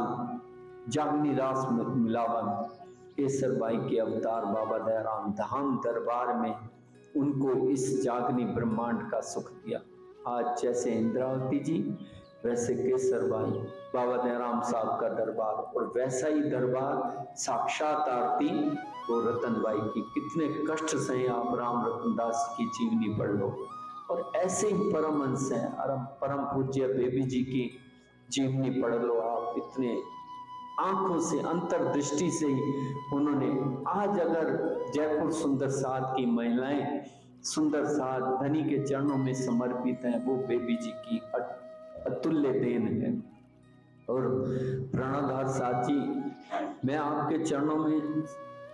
जागनी रास में मिलावन केसर बाई के अवतार बाबा दयाराम धाम दरबार में उनको इस जागनी ब्रह्मांड का सुख दिया। आज जैसे इंद्रावती जी वैसे केसर बाई बाबा दयाराम साहब का दरबार, और वैसा ही दरबार साक्षात आरती वो रतनबाई की। कितने कष्ट से आप राम रतनदास की जीवनी पढ़ लो। और ऐसे ही परमहंस हैं, परम पूज्य बेबी जी की जीवनी पढ़ लो आप। इतने आंखों से अंतर्दृष्टि से ही उन्होंने आज अगर जयपुर सुंदर साध की महिलाएं सुंदर साध धनी के चरणों में समर्पित हैं, वो बेबी जी की अतुल्य देन है। और प्राणाधार साथ जी, मैं आपके चरणों में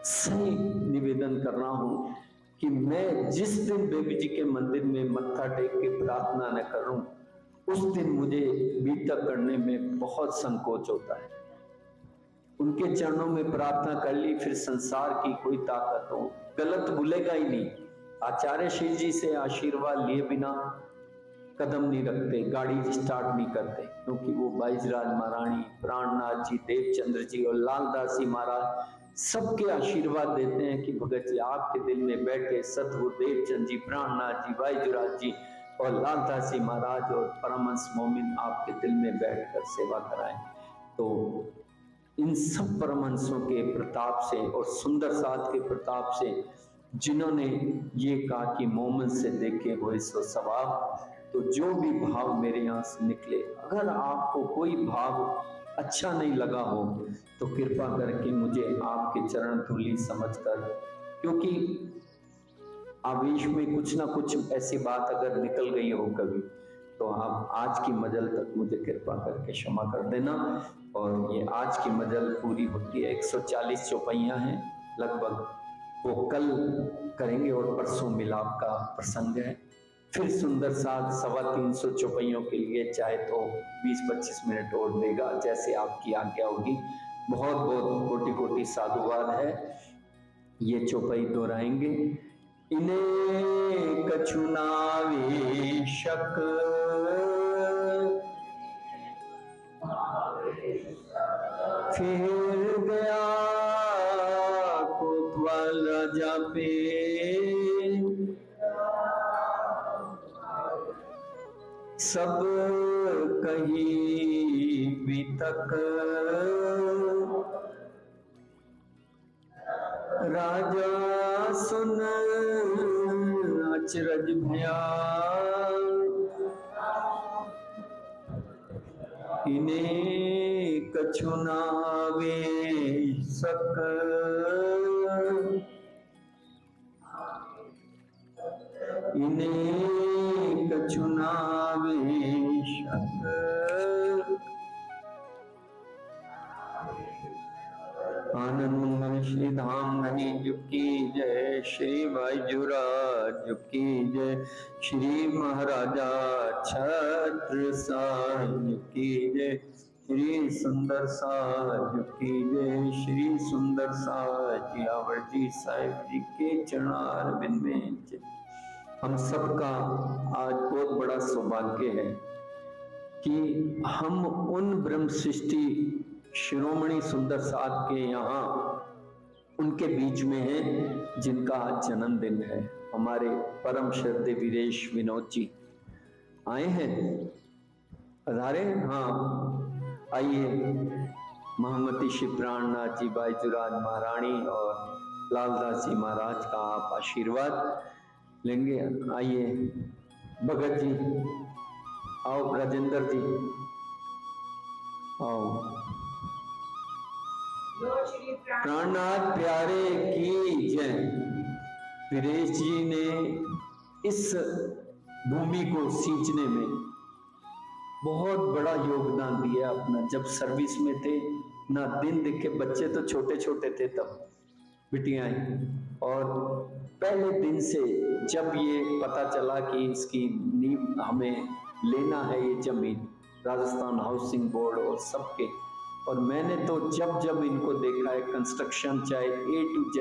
सही निवेदन कर रहा हूं कि मैं जिस दिन बेबी जी के मंदिर में मत्था टेक के प्रार्थना न करूं, उस दिन मुझे बीतक करने में बहुत संकोच होता है। उनके चरणों में प्रार्थना कर ली, फिर संसार की कोई ताकत हो गलत भूलेगा ही नहीं। आचार्य शिव जी से आशीर्वाद लिए बिना कदम नहीं रखते, गाड़ी स्टार्ट नहीं करते, क्योंकि वो बाईजराज महारानी, प्राणनाथ जी, देवचंद्र जी और लालदास जी महाराज सबके आशीर्वाद देते हैं कि भगत जी आपके दिल में बैठे सतगुरु देवचंद जी, प्राणनाथ जी, बाईजराज जी और लालदास जी महाराज और परमहंस मोमिन आपके दिल में बैठकर सेवा कराएं। तो इन सब परमहंसों के प्रताप से और सुंदर साथ के प्रताप से, जिन्होंने ये कहा कि मोमन से देखे हुए सो सवाब, तो जो भी भाव मेरे यहाँ से निकले, अगर आपको कोई भाव अच्छा नहीं लगा हो तो कृपा करके मुझे आपके चरण धूली समझकर, क्योंकि आवेश में कुछ ना कुछ ऐसी बात अगर निकल गई हो कभी, तो आप आज की मजल तक मुझे कृपा करके क्षमा कर देना। और ये आज की मजल पूरी होती है, 140 चौपाइयाँ हैं लगभग, वो कल करेंगे और परसों मिलाप का प्रसंग है। फिर सुंदर साथ 325 चौपाइयों के लिए चाहे तो 20-25 मिनट और देगा, जैसे आपकी आज्ञा होगी। बहुत बहुत कोटि कोटि साधुवाद है। ये चौपाई दोहराएंगे। इन्हें कछु नावे शक, फिर गया कोतवाल राजा पे, सब कहीं भी तक राजा सुन अचरज भया, इन्हें कछु नावे सक, इन्हें कछु नावे शक, आनंद मंगल श्री धाम धनी जुग की जय, श्री बाईजूराज जुग की जय, श्री महाराजा छत्रसाल जुग की जय, श्री सुंदर साज जुग की जय, श्री सुंदर साज जियावर जी साहिब जी के चरणारविंद में जय। हम सबका आज बहुत बड़ा सौभाग्य है कि हम उन ब्रह्म सृष्टि शिरोमणि सुंदर साध के यहाँ उनके बीच में हैं जिनका आज जन्मदिन है। हमारे परम श्रद्धेय वीरेश विनोद जी आए हैं, पधारे। हाँ आइए। महमती श्री प्राणनाथ जी, बाईजूराज महारानी और लालदास जी महाराज का आप आशीर्वाद लेंगे। आइए भगत जी, आओ राजेंद्र जी, आओ। प्राणनाथ प्यारे की जय। वीरेश जी ने इस भूमि को सींचने में बहुत बड़ा योगदान दिया अपना। जब सर्विस में थे ना दिन दिखे, बच्चे तो छोटे छोटे थे तब, बिटियां, और पहले दिन से जब ये पता चला कि इसकी नींव हमें लेना है ये जमीन, राजस्थान हाउसिंग बोर्ड और सबके, और मैंने तो जब जब इनको देखा है कंस्ट्रक्शन, चाहे A to Z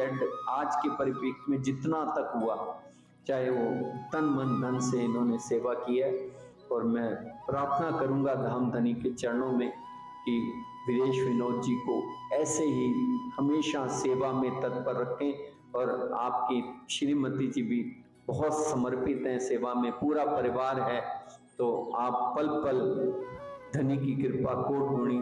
आज के परिप्रेक्ष्य में जितना तक हुआ, चाहे वो तन मन धन से इन्होंने सेवा की है। और मैं प्रार्थना करूंगा धाम धनी के चरणों में कि वीरेश विनोद जी को ऐसे ही हमेशा सेवा में तत्पर रखें। और आपकी श्रीमती जी भी बहुत समर्पित हैं सेवा में, पूरा परिवार है, तो आप पल पल धनी की कृपा कोट गुणी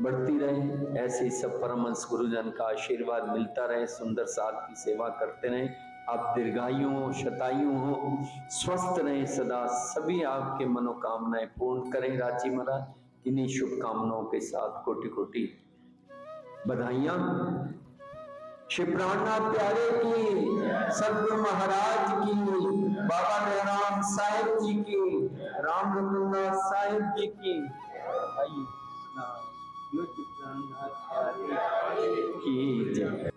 बढ़ती रहे। ऐसे ही सब परमहंस गुरुजन का आशीर्वाद मिलता रहे, सुंदर साथ की सेवा करते रहें। आप दीर्घायु हो, शतायु हो, स्वस्थ रहें सदा, सभी आपके मनोकामनाएं पूर्ण करें राजी महाराज। इन्हीं शुभकामनाओं के साथ कोटि कोटि बधाइयां। श्री प्राणनाथ प्यारे की, सतगुरु महाराज की, बाबा दयाराम साहिब जी की, राम रतनदास साहिब जी की, आइए की जय।